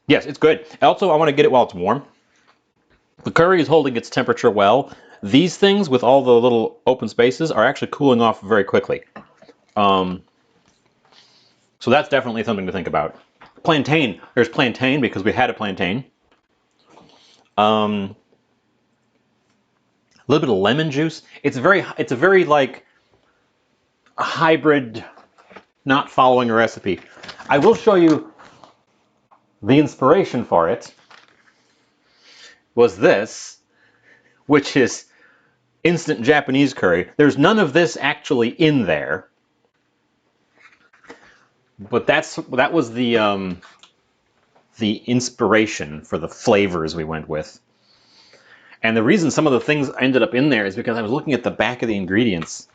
Yes, it's good. Also, I want to get it while it's warm. The curry is holding its temperature well. These things with all the little open spaces are actually cooling off very quickly. So that's definitely something to think about. Plantain. There's plantain because we had a plantain. A little bit of lemon juice. It's a very like a hybrid, not following a recipe. I will show you the inspiration for it was this, which is instant Japanese curry. There's none of this actually in there, but that was the inspiration for the flavors we went with. And the reason some of the things ended up in there is because I was looking at the back of the ingredients,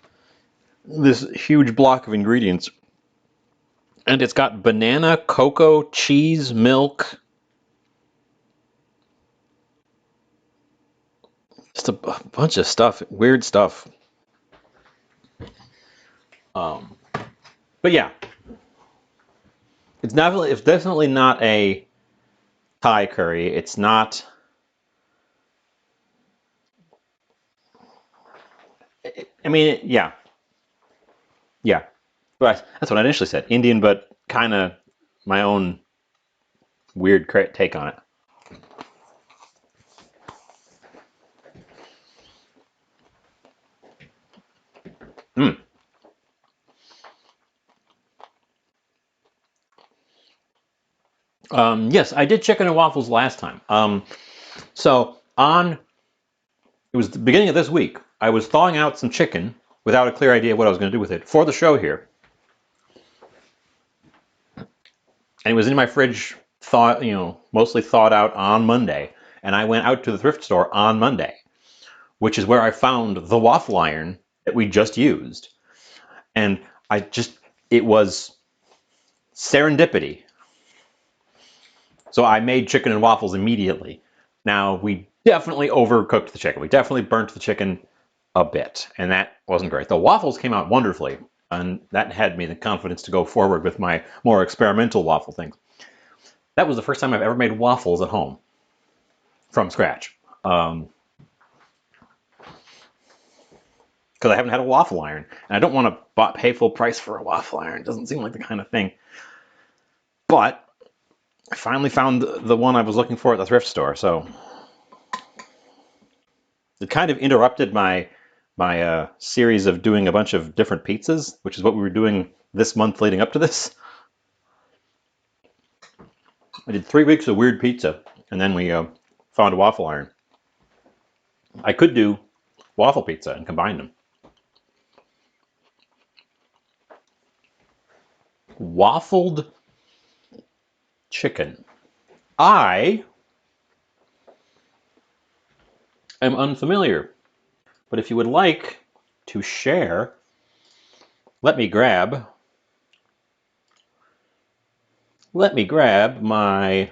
this huge block of ingredients, and it's got banana, cocoa, cheese, milk, just a bunch of stuff, weird stuff. But yeah, it's definitely not a Thai curry. It's not. I mean, yeah, yeah. But that's what I initially said. Indian, but kind of my own weird take on it. Mm. Yes, I did chicken and waffles last time. So on it was the beginning of this week. I was thawing out some chicken without a clear idea what I was going to do with it for the show here, and it was in my fridge, mostly thawed out on Monday. And I went out to the thrift store on Monday, which is where I found the waffle iron that we just used, and it was serendipity. So I made chicken and waffles immediately. Now, we definitely overcooked the chicken. We definitely burnt the chicken a bit, and that wasn't great. The waffles came out wonderfully, and that had me the confidence to go forward with my more experimental waffle things. That was the first time I've ever made waffles at home from scratch. Because I haven't had a waffle iron, and I don't want to pay full price for a waffle iron. It doesn't seem like the kind of thing. But I finally found the one I was looking for at the thrift store, so it kind of interrupted my series of doing a bunch of different pizzas, which is what we were doing this month leading up to this. I did 3 weeks of weird pizza, and then we found a waffle iron. I could do waffle pizza and combine them. Waffled chicken. I am unfamiliar, but if you would like to share, let me grab my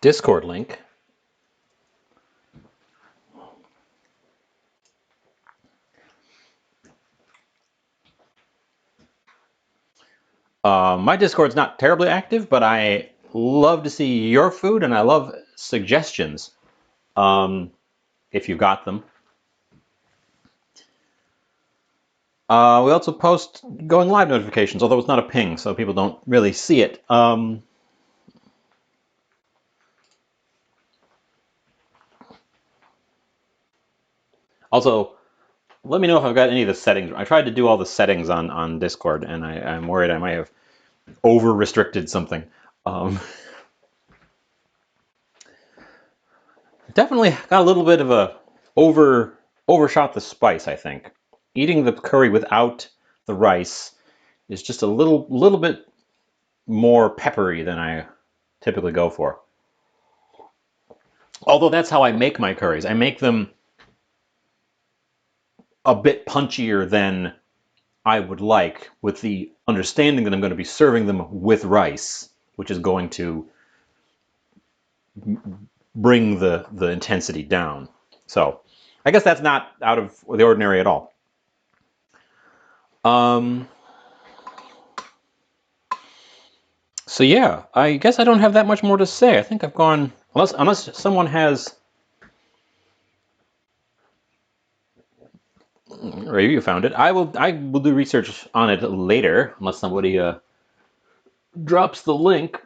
Discord link. My Discord's not terribly active, but I love to see your food, and I love suggestions if you've got them. We also post going live notifications, although it's not a ping, so people don't really see it. Also, let me know if I've got any of the settings. I tried to do all the settings on Discord, and I'm worried I might have over-restricted something. Definitely got a little bit of a overshot the spice, I think. Eating the curry without the rice is just a little bit more peppery than I typically go for. Although that's how I make my curries. I make them a bit punchier than I would like, with the understanding that I'm going to be serving them with rice, which is going to bring the intensity down. So I guess that's not out of the ordinary at all. So yeah, I guess I don't have that much more to say. I think I've gone, unless someone has, Ray, you found it. I will do research on it later, unless somebody drops the link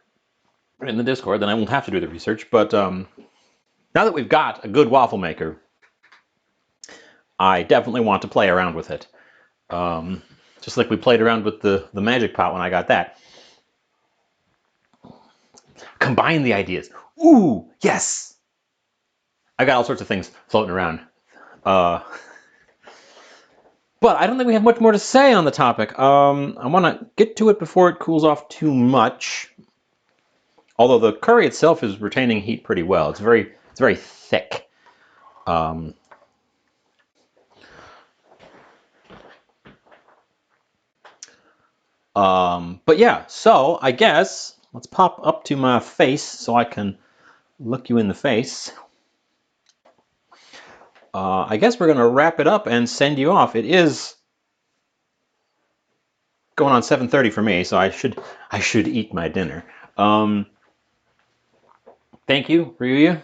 in the Discord, then I won't have to do the research. But now that we've got a good waffle maker, I definitely want to play around with it. Just like we played around with the magic pot when I got that. Combine the ideas. Ooh, yes! I got all sorts of things floating around. But I don't think we have much more to say on the topic. I want to get to it before it cools off too much. Although the curry itself is retaining heat pretty well. It's very thick. But yeah, so I guess let's pop up to my face so I can look you in the face. I guess we're gonna wrap it up and send you off. It is going on 7:30 for me, so I should eat my dinner. Thank you, Ryuya.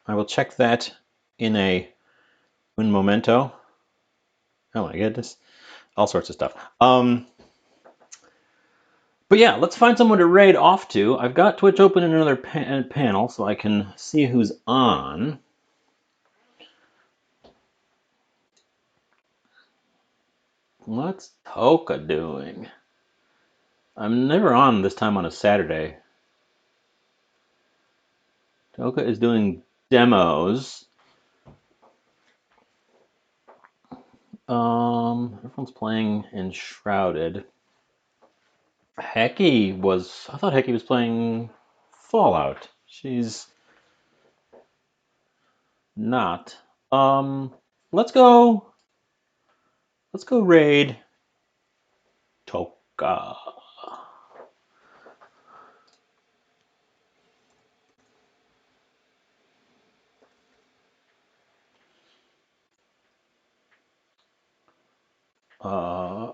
I will check that in un momento. Oh my goodness, all sorts of stuff. But yeah, let's find someone to raid off to. I've got Twitch open in another panel so I can see who's on. What's Toka doing? I'm never on this time on a Saturday. Toka is doing demos. Everyone's playing Enshrouded. I thought Hecky was playing Fallout. She's not. Let's go raid Toka.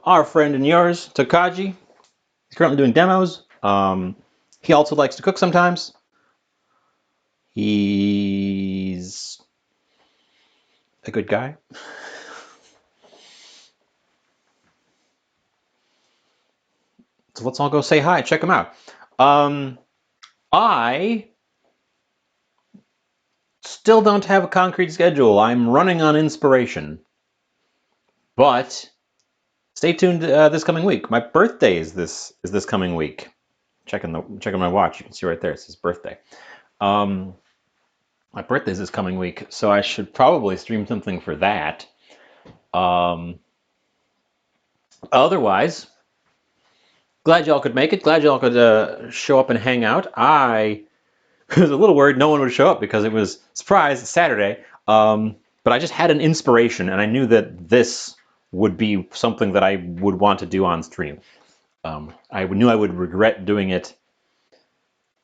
Our friend and yours, Takaji, he's currently doing demos. He also likes to cook sometimes. He's a good guy. So let's all go say hi, check him out. I still don't have a concrete schedule. I'm running on inspiration. But stay tuned this coming week. My birthday is this coming week. Checking my watch, you can see right there, it says birthday. My birthday is this coming week, so I should probably stream something for that. Otherwise, glad y'all could make it. Glad y'all could show up and hang out. I was a little worried no one would show up because it was surprise Saturday. But I just had an inspiration, and I knew that this would be something that I would want to do on stream. I knew I would regret doing it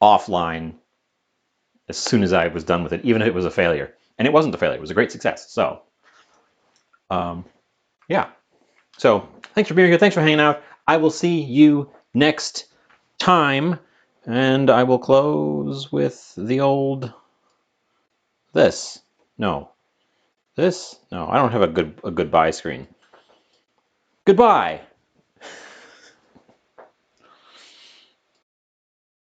offline as soon as I was done with it, even if it was a failure. And it wasn't a failure; it was a great success. So, yeah. So, thanks for being here. Thanks for hanging out. I will see you next time, and I will close with the old this. No. This? No, I don't have a goodbye screen. Goodbye.